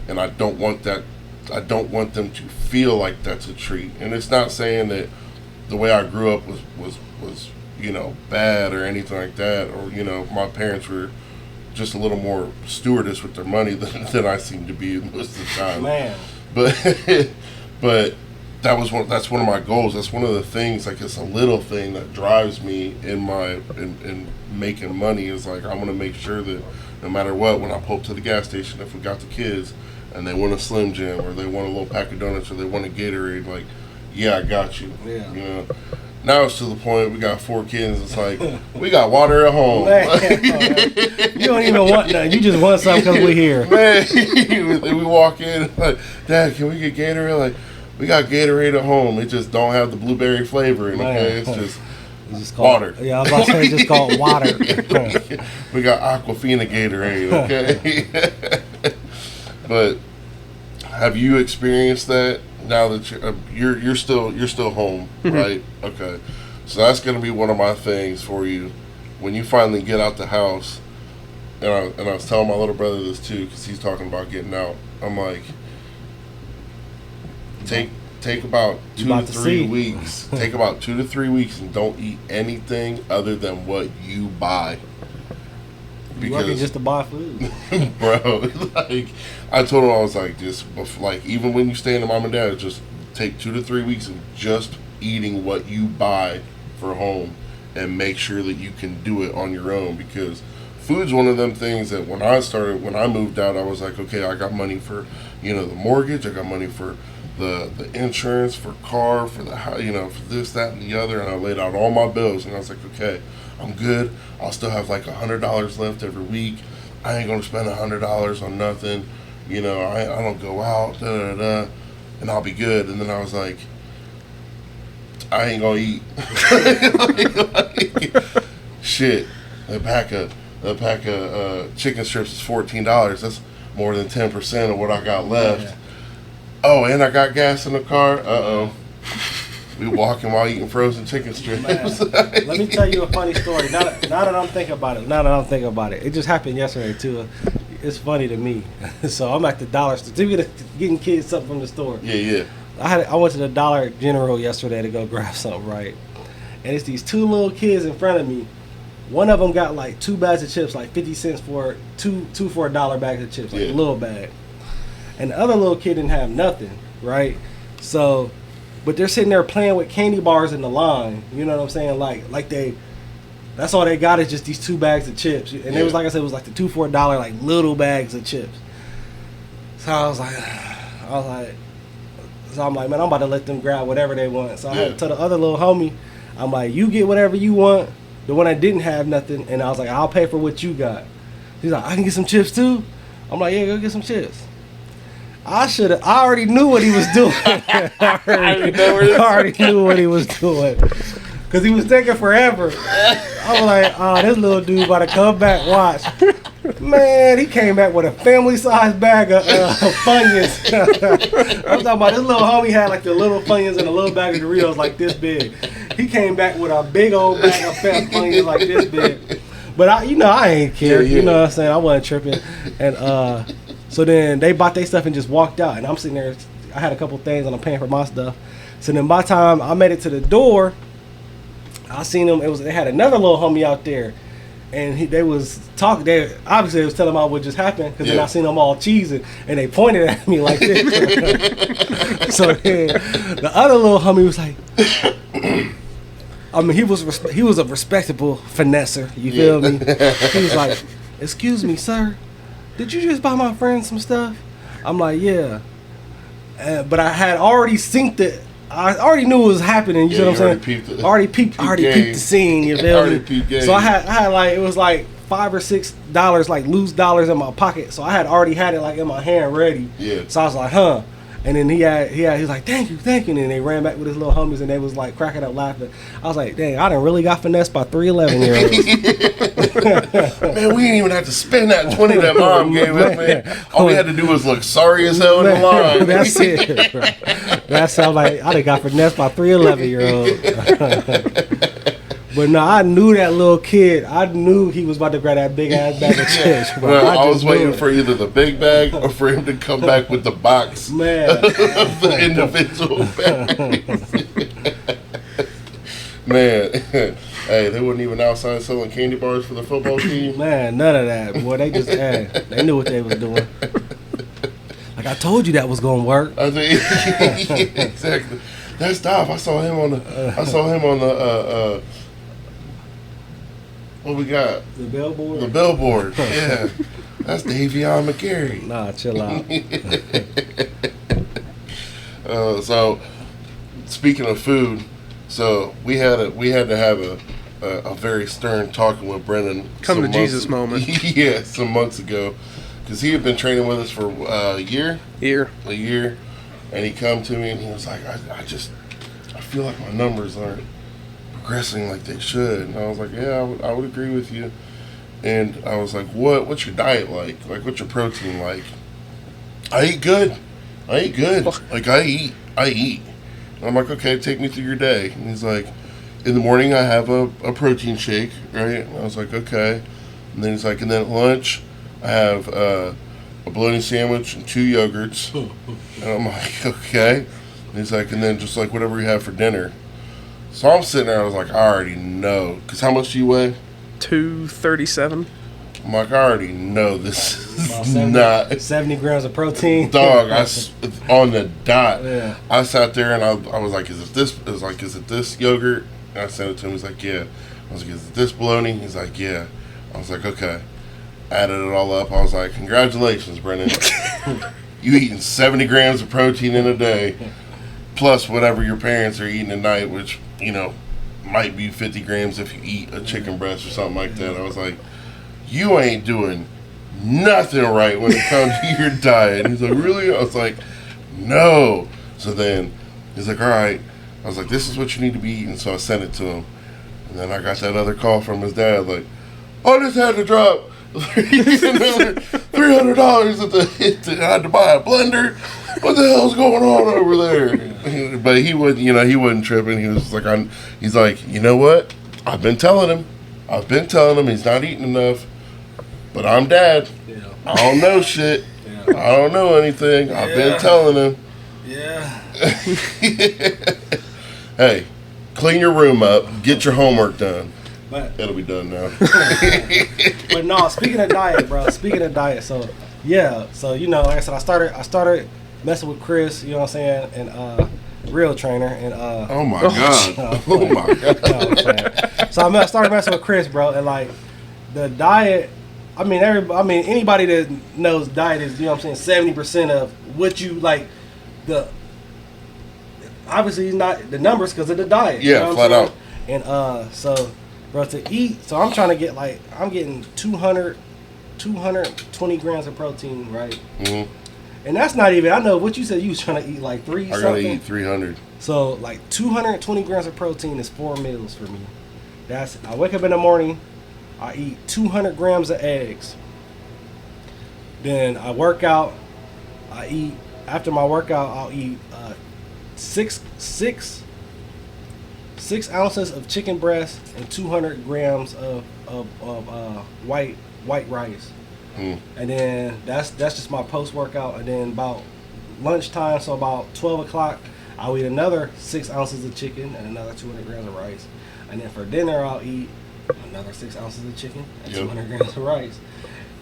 and I don't want that. I don't want them to feel like that's a treat. And it's not saying that the way I grew up was you know, bad or anything like that, or, you know, my parents were just a little more stewardess with their money than I seem to be most of the time. Man. But that's one of my goals. That's one of the things, like it's a little thing that drives me in making money is like I want to make sure that no matter what, when I pull up to the gas station, if we got the kids and they want a Slim Jim or they want a little pack of donuts or they want a Gatorade, like, yeah, I got you. Yeah. You know. Now it's to the point we got 4 kids. It's like we got water at home. Man, you don't even want nothing. You just want something because we're here. Man, we walk in like, "Dad, can we get Gatorade?" Like, we got Gatorade at home. It just don't have the blueberry flavor in it. Okay, it's just water. Yeah, I was about to say it's just called water. We got Aquafina Gatorade. Okay, but have you experienced that? Now that you're still home, right? Okay, so that's gonna be one of my things for you when you finally get out the house. And I was telling my little brother this too because he's talking about getting out. I'm like, take about 2 to 3 weeks. Take about 2 to 3 weeks and don't eat anything other than what you buy. You're working just to buy food, bro. Like I told him, I was like, even when you stay in the mom and dad, just take 2 to 3 weeks of just eating what you buy for home, and make sure that you can do it on your own. Because food's one of them things that when I moved out, I was like, okay, I got money for, you know, the mortgage, I got money for the insurance, for car, for the house, you know, for this, that, and the other, and I laid out all my bills, and I was like, okay, I'm good. I'll still have like $100 left every week. I ain't gonna spend $100 on nothing. You know, I don't go out, and I'll be good. And then I was like, I ain't gonna eat. Shit, a pack of chicken strips is $14. That's more than 10% of what I got left. Yeah. Oh, and I got gas in the car. We walking while eating frozen chicken strips. Let me tell you a funny story. Now that I'm thinking about it, it just happened yesterday too. It's funny to me. So I'm at the dollar store, getting kids something from the store. Yeah. I went to the Dollar General yesterday to go grab something, right? And it's these 2 little kids in front of me. One of them got like 2 bags of chips, like 50 cents for two for $1 bags of chips, like a little bag. And the other little kid didn't have nothing, right? So. But they're sitting there playing with candy bars in the line. You know what I'm saying? Like that's all they got is just these 2 bags of chips. And it was, like I said, it was like the 2 for $1, like little bags of chips. So I'm like, man, I'm about to let them grab whatever they want. So I had to tell the other little homie, I'm like, you get whatever you want. The one that didn't have nothing, and I was like, I'll pay for what you got. He's like, I can get some chips too? I'm like, yeah, go get some chips. I already knew what he was doing. I already knew what he was doing. Because he was taking forever. I was like, oh, this little dude about to come back, watch. Man, he came back with a family-sized bag of Funyuns. I'm talking about this little homie had like the little Funyuns and a little bag of Doritos like this big. He came back with a big old bag of fat onions like this big. But I ain't care. Yeah. You know what I'm saying? I wasn't tripping. And so then they bought their stuff and just walked out. And I'm sitting there. I had a couple things and I'm paying for my stuff. So then by the time I made it to the door, I seen them. They had another little homie out there. And they was talking. They obviously was telling me what just happened because then I seen them all cheesing and they pointed at me like this. So then the other little homie was like, I mean, he was a respectable finesser. You feel me? He was like, "Excuse me, sir, did you just buy my friend some stuff?" I'm like, "Yeah," but I had already synced it. I already knew what was happening. You know what I'm saying? Already peeped the scene. You feel me? So I had like it was like $5 or $6 like loose dollars in my pocket. So I had already had it like in my hand ready. Yeah. So I was like, huh. And then he was like, thank you. And then they ran back with his little homies and they was like cracking up laughing. I was like, dang, I done really got finessed by 3 11-year-olds. Man, we didn't even have to spend that 20 that mom gave us, man. All we had to do was look sorry as hell in the line. That's it, bro. That sounds like I done got finessed by 3 11-year-olds. But no, I knew that little kid. I knew he was about to grab that big ass bag of chips. Well, I was waiting for either the big bag or for him to come back with the box of the individual bags. Man, hey, they wasn't even outside selling candy bars for the football team. Man, none of that. Boy, they just they knew what they was doing. Like I told you that was gonna work. I think exactly. That's Dov. I saw him on the. What we got? The billboard? The billboard, yeah. That's Davion McCary. Nah, chill out. So, speaking of food, so we had to have a very stern talking with Brennan. Come to Jesus moment. Yeah, some months ago. Because he had been training with us for a year. A year. And he come to me and he was like, I feel like my numbers aren't progressing like they should. And I was like, yeah, I would agree with you. And I was like, what's your diet like? Like, what's your protein like? I eat good. Like, I eat. And I'm like, okay, take me through your day. And he's like, in the morning I have a protein shake, right? And I was like, okay. And then he's like, and then at lunch I have a bologna sandwich and 2 yogurts. And I'm like, okay. And he's like, and then just like whatever you have for dinner. So I'm sitting there, I was like, I already know. Because how much do you weigh? 237. I'm like, I already know this is not 70 grams of protein. Dog, on the dot. Yeah. I sat there and I was like, is it this yogurt? And I sent it to him. He's like, yeah. I was like, is it this bologna? He's like, yeah. I was like, okay. Added it all up. I was like, congratulations, Brennan. You eating 70 grams of protein in a day, plus whatever your parents are eating at night, which, you know, might be 50 grams if you eat a chicken breast or something like that. I was like, you ain't doing nothing right when it comes to your diet. And he's like, really? I was like, no. So then he's like, all right. I was like, this is what you need to be eating. So I sent it to him. And then I got that other call from his dad, like, I just had to drop $300 I had to buy a blender. What the hell's going on over there? But he wasn't tripping. He was like, he's like, you know what? I've been telling him he's not eating enough. But I'm dad. Yeah. I don't know shit. Yeah. I don't know anything. I've been telling him. Yeah. Hey, clean your room up. Get your homework done. But It'll be done now. But no, speaking of diet, so yeah, so you know, like I said, I started messing with Chris, you know what I'm saying, and real trainer, and Oh my god. Oh my god. So I started messing with Chris, bro, and like the diet. I mean, anybody that knows diet is, you know what I'm saying, 70% of what you like. Obviously, not the numbers because of the diet. Yeah, you know flat out. And so, bro, to eat, so I'm trying to get I'm getting 220 grams of protein, right? Mm-hmm. And that's not even. I know what you said. You was trying to eat like 3 I something. gotta eat 300. So like 220 grams of protein is 4 meals for me. I wake up in the morning, I eat 200 grams of eggs. Then I work out. After my workout, I'll eat six 6 ounces of chicken breast and 200 grams of white rice. And then that's just my post workout. And then about lunchtime, so about 12 o'clock, I'll eat another 6 ounces of chicken and another 200 grams of rice. And then for dinner, I'll eat another 6 ounces of chicken and 200 grams of rice.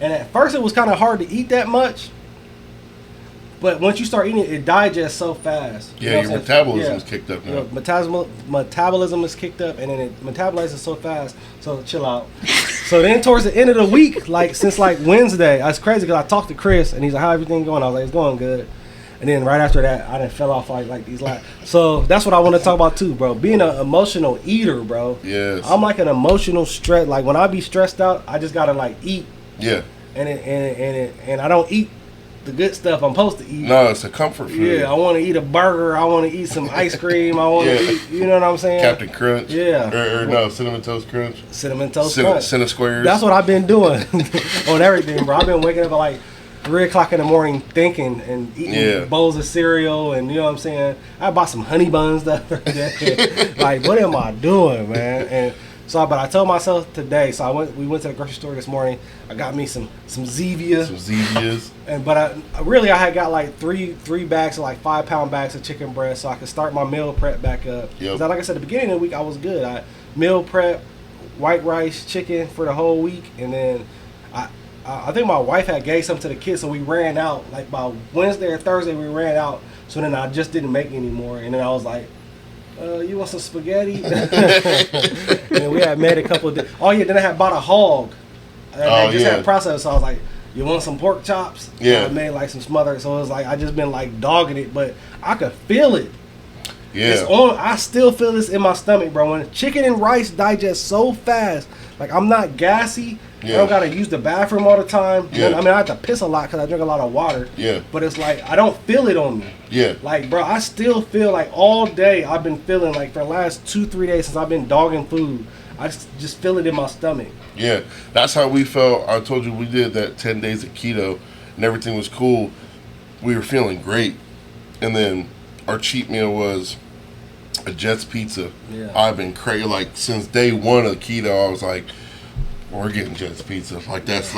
And at first, it was kind of hard to eat that much. But once you start eating it, it digests so fast. Yeah, your metabolism is kicked up now. You know, metabolism is kicked up, and then it metabolizes so fast. So chill out. So then towards the end of the week, since Wednesday, it's crazy because I talked to Chris, and he's like, "How everything going?" I was like, "It's going good." And then right after that, I done fell off like these last. So that's what I want to talk about too, bro. Being an emotional eater, bro. Yes. I'm like an emotional stress. Like when I be stressed out, I just gotta eat. Yeah. And I don't eat the good stuff I'm supposed to eat. No, it's a comfort food. Yeah, I want to eat a burger. I want to eat some ice cream. I want to eat, you know what I'm saying? Captain Crunch. Yeah. Or no, Cinnamon Toast Crunch. Cinnamon Toast Crunch. Cinnamon Squares. That's what I've been doing on everything, bro. I've been waking up at 3 o'clock in the morning thinking and eating bowls of cereal, and you know what I'm saying? I bought some honey buns the other day. What am I doing, man? And so, but I told myself today, we went to the grocery store this morning. I got me some Zevia. Some Zevias. But I had got three bags of 5-pound bags of chicken breast, so I could start my meal prep back up. Yep. 'Cause like I said, at the beginning of the week, I was good. I meal prep, white rice, chicken for the whole week, and then I think my wife had gave some to the kids, so we ran out. By Wednesday or Thursday, we ran out. So then I just didn't make any more, and then I was like, you want some spaghetti? And we had made a couple of then I had bought a hog. I just had processed, so I was like, you want some pork chops? Yeah. And I made some smothered, so it was I just been dogging it, but I could feel it. Yeah. I still feel this in my stomach, bro. When chicken and rice digest so fast, I'm not gassy. Yeah. I don't gotta use the bathroom all the time. Yeah. I mean, I have to piss a lot because I drink a lot of water. Yeah. But it's I don't feel it on me. Yeah. Bro, I still feel all day I've been feeling for the last 2-3 days since I've been dogging food. I just feel it in my stomach. Yeah. That's how we felt. I told you we did that 10 days of keto and everything was cool. We were feeling great. And then our cheat meal was a Jets pizza. Yeah. I've been crazy. Since day one of keto, I was like, we're getting Jets pizza. That's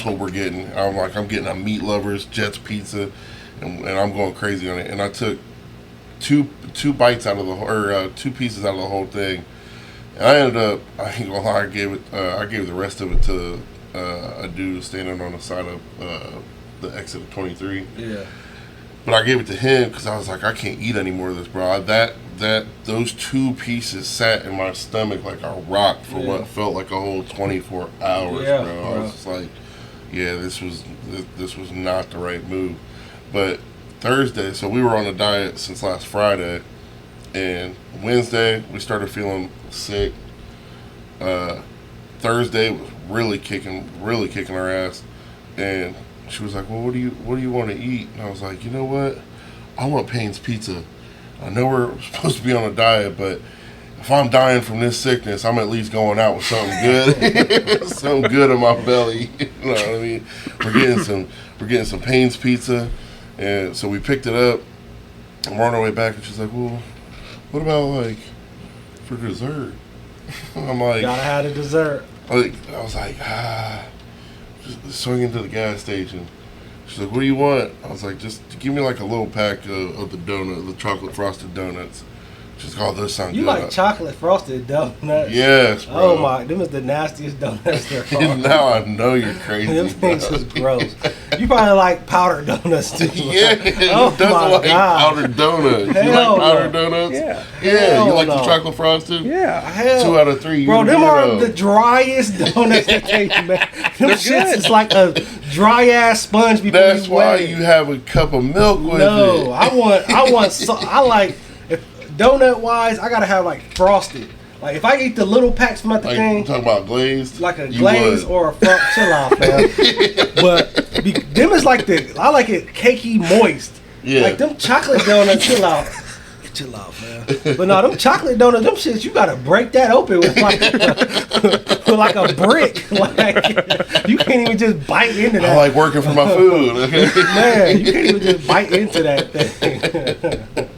what we're getting. I'm getting a Meat Lovers Jets pizza, and I'm going crazy on it. And I took two bites out of two pieces out of the whole thing. And I ended up, I ain't gonna lie, I gave the rest of it to a dude standing on the side of the exit of 23. Yeah. But I gave it to him because I was like, I can't eat any more of this, bro. Those 2 pieces sat in my stomach like a rock for what felt like a whole 24 hours, bro. I was just like, yeah, this was not the right move. But Thursday, so we were on a diet since last Friday, and Wednesday we started feeling sick. Thursday was really kicking our ass, and she was like, well, what do you want to eat? And I was like, you know what? I want Payne's Pizza. I know we're supposed to be on a diet, but if I'm dying from this sickness, I'm at least going out with something good. Something good in my belly. You know what I mean? We're getting some Payne's Pizza. And so we picked it up and we're on our way back, and she's like, well, what about for dessert? I'm like, gotta have a dessert. I was like, just swing into the gas station. She's like, what do you want? I was like, just give me a little pack of the chocolate frosted donuts. She's like, oh, those sound good. You like chocolate frosted donuts? Yes, bro. Oh my, them is the nastiest donuts there are. Now I know you're crazy. Them things is gross. You probably like powdered donuts too. Yeah, who doesn't like powdered donuts? You like powdered donuts? Yeah. Yeah, you like the chocolate frosted? Yeah. Hell. 2 out of 3. Bro, them are the driest donuts that they make. Them shits is like a dry ass sponge before That's you why wet it. you have a cup of milk with it. No, I like donut wise, I gotta have frosted. If I eat the little packs from at the thing, You talking about glazed? like a glaze or a chill out, man. But them is I like it cakey moist. Yeah. Like them chocolate donuts, chill out, man. But no, them chocolate donuts, them shits, you gotta break that open with with a brick. You can't even just bite into that. I like working for my food. Man, you can't even just bite into that thing.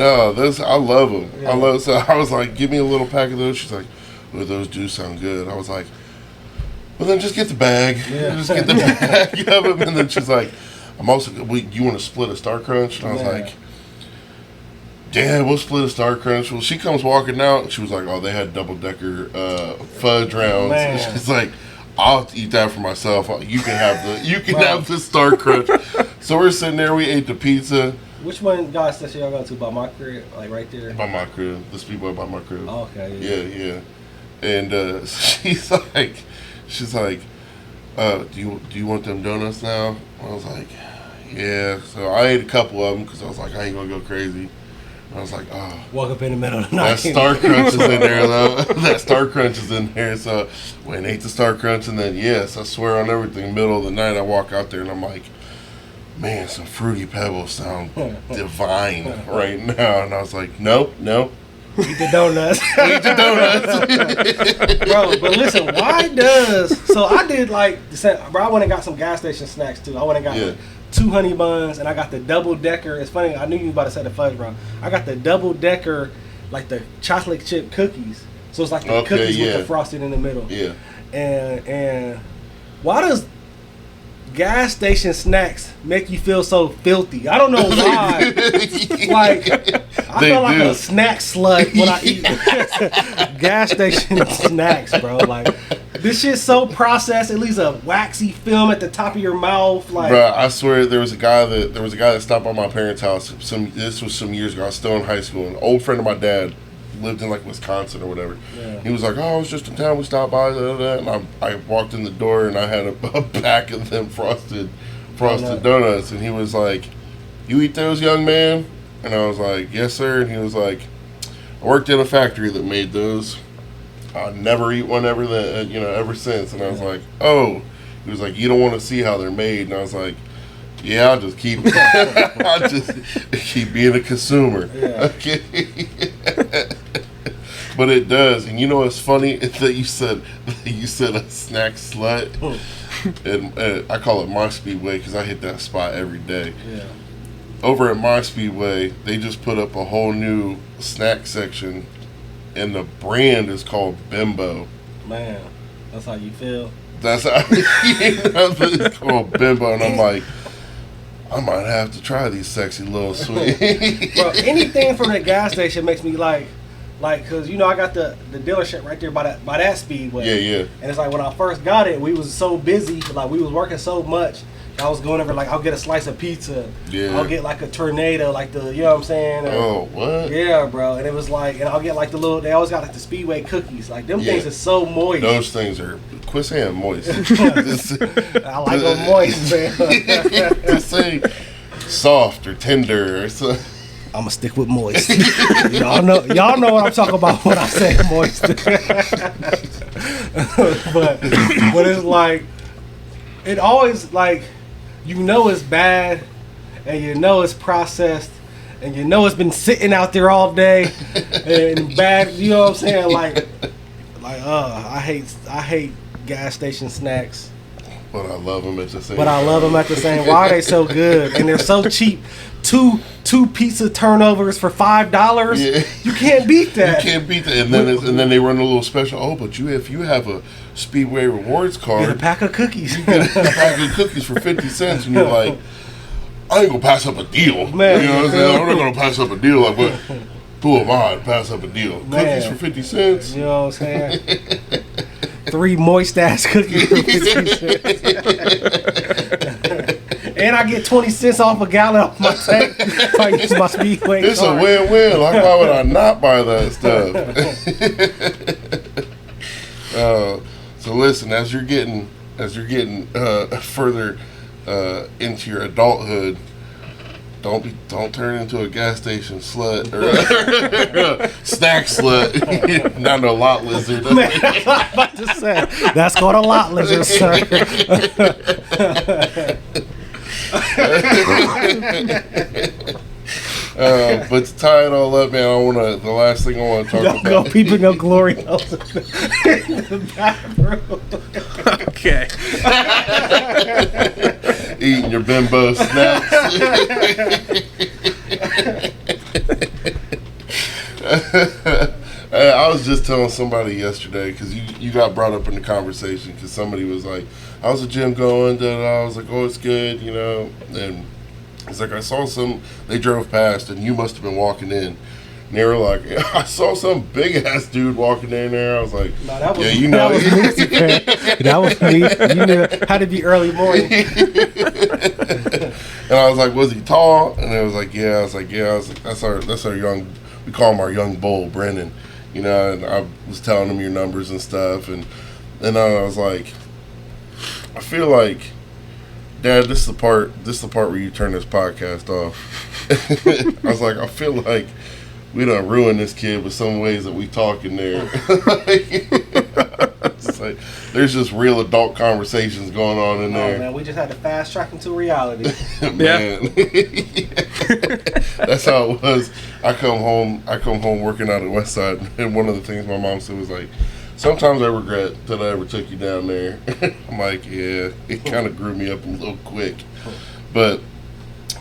No, those I love them. Yeah. So I was like, give me a little pack of those. She's like, well, those do sound good. I was like, well, then just get the bag. Yeah. Just get the bag of them. And then she's like, I'm also. You want to split a Star Crunch? And I was like, yeah, we'll split a Star Crunch. Well, she comes walking out. And she was like, oh, they had double decker fudge rounds. Man. And she's like, I'll eat that for myself. You can have the Star Crunch. So we're sitting there. We ate the pizza. Which one gas station y'all go to? By my crib, like right there. By my crib, the Speedway by my crib. Oh, okay. Yeah. And she's like, do you want them donuts now? I was like, yeah. So I ate a couple of them because I was like, I ain't gonna go crazy. And I was like, oh. Woke up in the middle of the night. That Star Crunch is in there though. That Star Crunch is in there. So went and ate the Star Crunch, and then yes, I swear on everything, middle of the night I walk out there and I'm like, man, some Fruity Pebbles sound divine right now. And I was like, nope. Eat the donuts. Eat the donuts. Bro, but listen, why does... So I did like... Bro, I went and got some gas station snacks too. I went and got like 2 honey buns, and I got the double decker. It's funny, I knew you were about to say the fudge, bro. I got the double decker, like the chocolate chip cookies. So it's like the cookies with the frosting in the middle. Yeah. And why does gas station snacks make you feel so filthy? I don't know why. Like, I feel like a snack slut when I eat gas station snacks, bro. Like, this shit's so processed. It leaves a waxy film at the top of your mouth. Like, bro, I swear there was a guy that stopped by my parents' house. This was some years ago. I was still in high school. An old friend of my dad lived in like Wisconsin or whatever. Yeah. He was like, oh, I was just in town. We stopped by. And I walked in the door and I had a pack of them frosted donuts. And he was like, you eat those, young man? And I was like, yes, sir. And he was like, I worked in a factory that made those. I never eat one ever since. And I was like, oh. He was like, you don't want to see how they're made. And I was like, yeah, I'll just keep being a consumer. Yeah. Okay. But it does. And you know what's funny? It's that you said a snack slut. And I call it my Speedway because I hit that spot every day. Yeah. Over at my Speedway, they just put up a whole new snack section, and the brand is called Bimbo. Man, that's how you feel? That's how it's called Bimbo. And I'm like, I might have to try these sexy little sweet. Bro, anything from the gas station makes me like, cause you know I got the dealership right there by that Speedway. Yeah. And it's like when I first got it, we was so busy, like we was working so much. I was going over like I'll get a slice of pizza. Yeah. I'll get like a tornado, like the you know what I'm saying. And, oh what? Yeah, bro. And it was like, and I'll get like the little. They always got like the Speedway cookies. Like them things are so moist. Those things are quit saying moist. I like them moist, man. Just say soft or tender or something. I'ma stick with moist. y'all know what I'm talking about when I say moist. but it's like, it always like, you know it's bad, and you know it's processed, and you know it's been sitting out there all day, and bad. You know what I'm saying? Like, I hate gas station snacks. But I love them at the same. Why are they so good? And they're so cheap. Two pizza turnovers for $5. Yeah. You can't beat that. And then they run a little special. Oh, but if you have a Speedway rewards card, get a pack of cookies. You get a pack of cookies for 50 cents, and you're like, I ain't gonna pass up a deal. Man, you know what I'm saying? I'm not gonna pass up a deal. Like, what? Who am I to pass up a deal? Man. Cookies for 50 cents. You know what I'm saying? 3 moist ass cookies for 50 cents. And I get 20 cents off a gallon off my tank if I use my Speedway It's card. a win-win. Like, why would I not buy that stuff? So listen, as you're getting further into your adulthood, don't turn into a gas station slut or a snack slut. Not no lot lizard. Man, I was about to say that's called a lot lizard, sir. But to tie it all up, man, the last thing I want to talk about. Go peeping no glory holes in the bathroom. Okay. Eating your Bimbo snacks. I was just telling somebody yesterday because you got brought up in the conversation because somebody was like, "How's the gym going?" I was like, "Oh, it's good," And it's like I saw they drove past and you must have been walking in. And they were like, I saw some big ass dude walking in there. I was like, No, that was, yeah, you know, that was me. That was me. You knew how to be early morning. And I was like, was he tall? And it was like, yeah. I was like, that's our young. We call him our young bull, Brennan. And I was telling him your numbers and stuff, and I was like, I feel like, Dad, this is the part where you turn this podcast off. I was like, I feel like we done ruined this kid with some ways that we talk in there. It's like, there's just real adult conversations going on in there. Man, we just had to fast track into reality. Man, that's how it was. I come home working out at Westside, and one of the things my mom said was like, sometimes I regret that I ever took you down there. I'm like, yeah, it kind of grew me up a little quick. But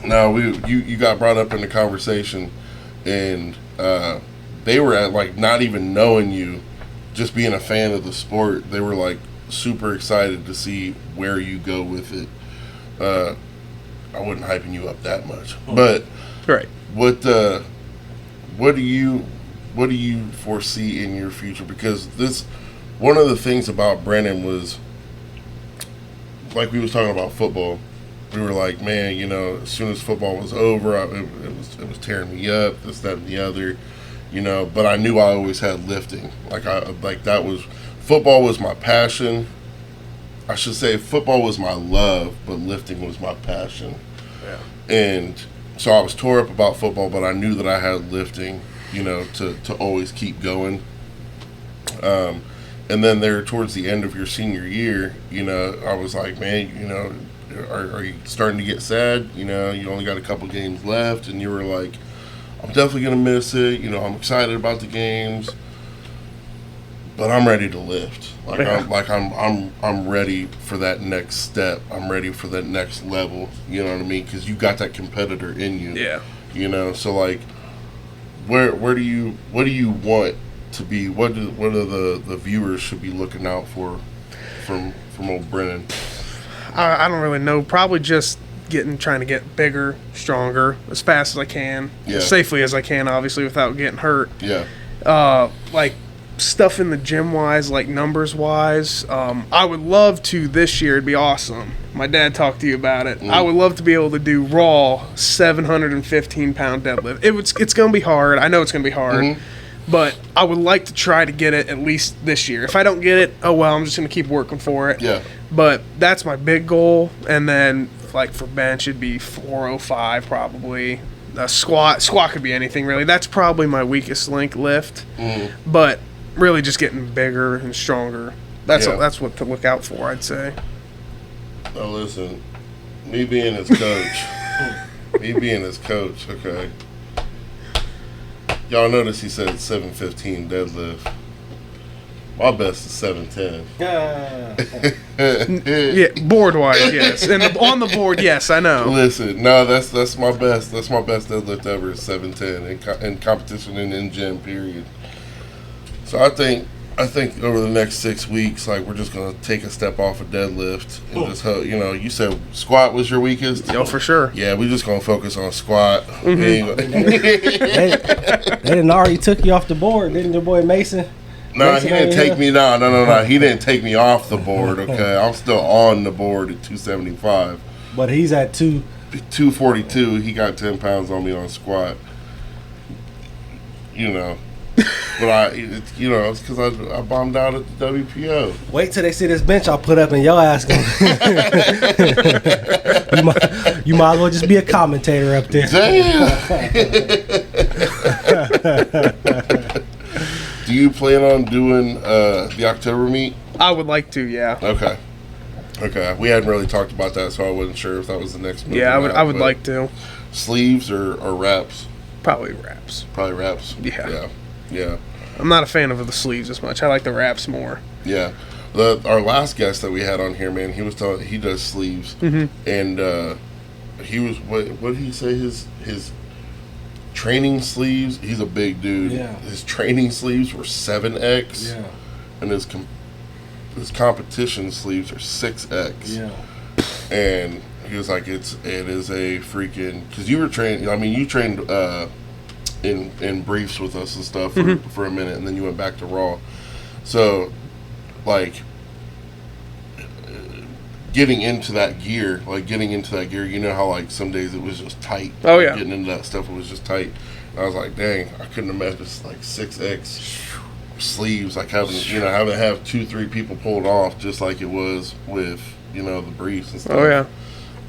no, you got brought up in the conversation, and they were at, like, not even knowing you, just being a fan of the sport. They were like super excited to see where you go with it. I wasn't hyping you up that much, but Right. What do you foresee in your future? Because one of the things about Brennan was, like we was talking about football. We were like, man, as soon as football was over, it was tearing me up, this, that, and the other, But I knew I always had lifting. Football was my passion. I should say football was my love, but lifting was my passion. Yeah. And so I was tore up about football, but I knew that I had lifting, to always keep going. And then there towards the end of your senior year, I was like, man, are you starting to get sad? You only got a couple games left, and you were like, I'm definitely gonna miss it. I'm excited about the games, but I'm ready to lift. I'm ready for that next step. I'm ready for that next level. You know what I mean? Because you got that competitor in you. Yeah. So like, what do you want to be? What do the viewers should be looking out for from old Brennan? I don't really know. Probably just trying to get bigger, stronger, as fast as I can, as safely as I can, obviously, without getting hurt. Yeah. Like stuff in the gym wise, like numbers wise. I would love to this year. It'd be awesome. My dad talked to you about it. I would love to be able to do raw 715-pound deadlift. It's gonna be hard. I know it's gonna be hard. But I would like to try to get it at least this year. If I don't get it, oh well, I'm just going to keep working for it. Yeah. But that's my big goal. And then, like, for bench, it'd be 405 probably. Squat could be anything, really. That's probably my weakest link lift. But really just getting bigger and stronger. That's what to look out for, I'd say. Now listen, me being his coach, okay. Y'all notice he said 715 deadlift. My best is 710. Yeah, board wise, yes, and on the board, yes, I know. Listen, no, that's my best. That's my best deadlift ever is 710 in competition and in gym period. So I think over the next 6 weeks, like, we're just gonna take a step off of deadlift and just you said squat was your weakest. Oh, for sure. Yeah, we're just gonna focus on squat. They didn't already took you off the board, didn't your boy Mason? No, he didn't take me. No. He didn't take me off the board. Okay, I'm still on the board at 275. But he's at 242. He got 10 pounds on me on squat. But it's because I bombed out at the WPO. Wait till they see this bench I'll put up and your ass gonna you might as well just be a commentator up there. Damn. Do you plan on doing the October meet? I would like to, yeah. Okay. We hadn't really talked about that, so I wasn't sure if that was the next move. Yeah, I would like to. Sleeves or wraps? Probably wraps. Yeah. I'm not a fan of the sleeves as much. I like the wraps more. Yeah. Our last guest that we had on here, man, he was telling he does sleeves, and he was what did he say his training sleeves. He's a big dude. Yeah. His training sleeves were 7X, Yeah. and his competition sleeves are 6X. Yeah. And he was like, it is a freaking, because you were trained. I mean, you trained in briefs with us and stuff for a minute, and then you went back to Raw. So, like, getting into that gear, you know how like some days it was just tight. Oh yeah. Getting into that stuff, it was just tight. And I was like, dang, I couldn't imagine like 6X sleeves, like having to have 2-3 people pulled off, just like it was with the briefs and stuff. Oh yeah.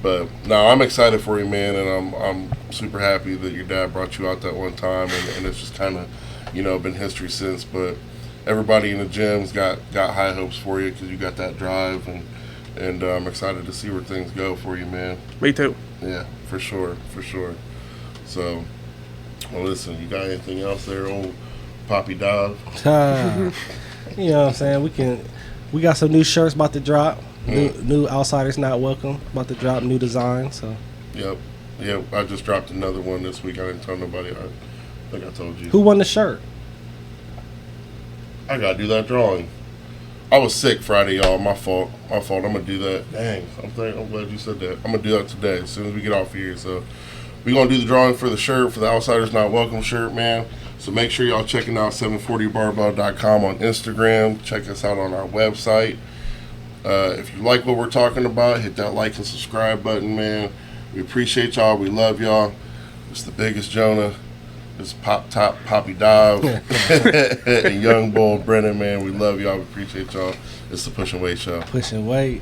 But no, I'm excited for you, man, and I'm super happy that your dad brought you out that one time, and it's just kind of been history since. But everybody in the gym's got high hopes for you because you got that drive, and I'm excited to see where things go for you, man. Me too. Yeah, for sure. So, well, listen, you got anything else there, old Poppy Dog? You know what I'm saying? We got some new shirts about to drop. New Outsiders Not Welcome about to drop, new design. So. Yep. I just dropped another one this week. I didn't tell nobody. I think I told you. Who won the shirt? I gotta do that drawing. I was sick Friday, y'all. My fault. I'm gonna do that. Dang. I'm glad you said that. I'm gonna do that today as soon as we get off here. So we're gonna do the drawing for the shirt, for the Outsiders Not Welcome shirt, man. So make sure y'all checking out 740barbell.com on Instagram. Check us out on our website. If you like what we're talking about, hit that like and subscribe button, man. We appreciate y'all. We love y'all. It's the biggest Jonah. It's Poppy Dive, and Young Bull Brennan, man. We love y'all. We appreciate y'all. It's the Push and Wait Show. Push and Wait.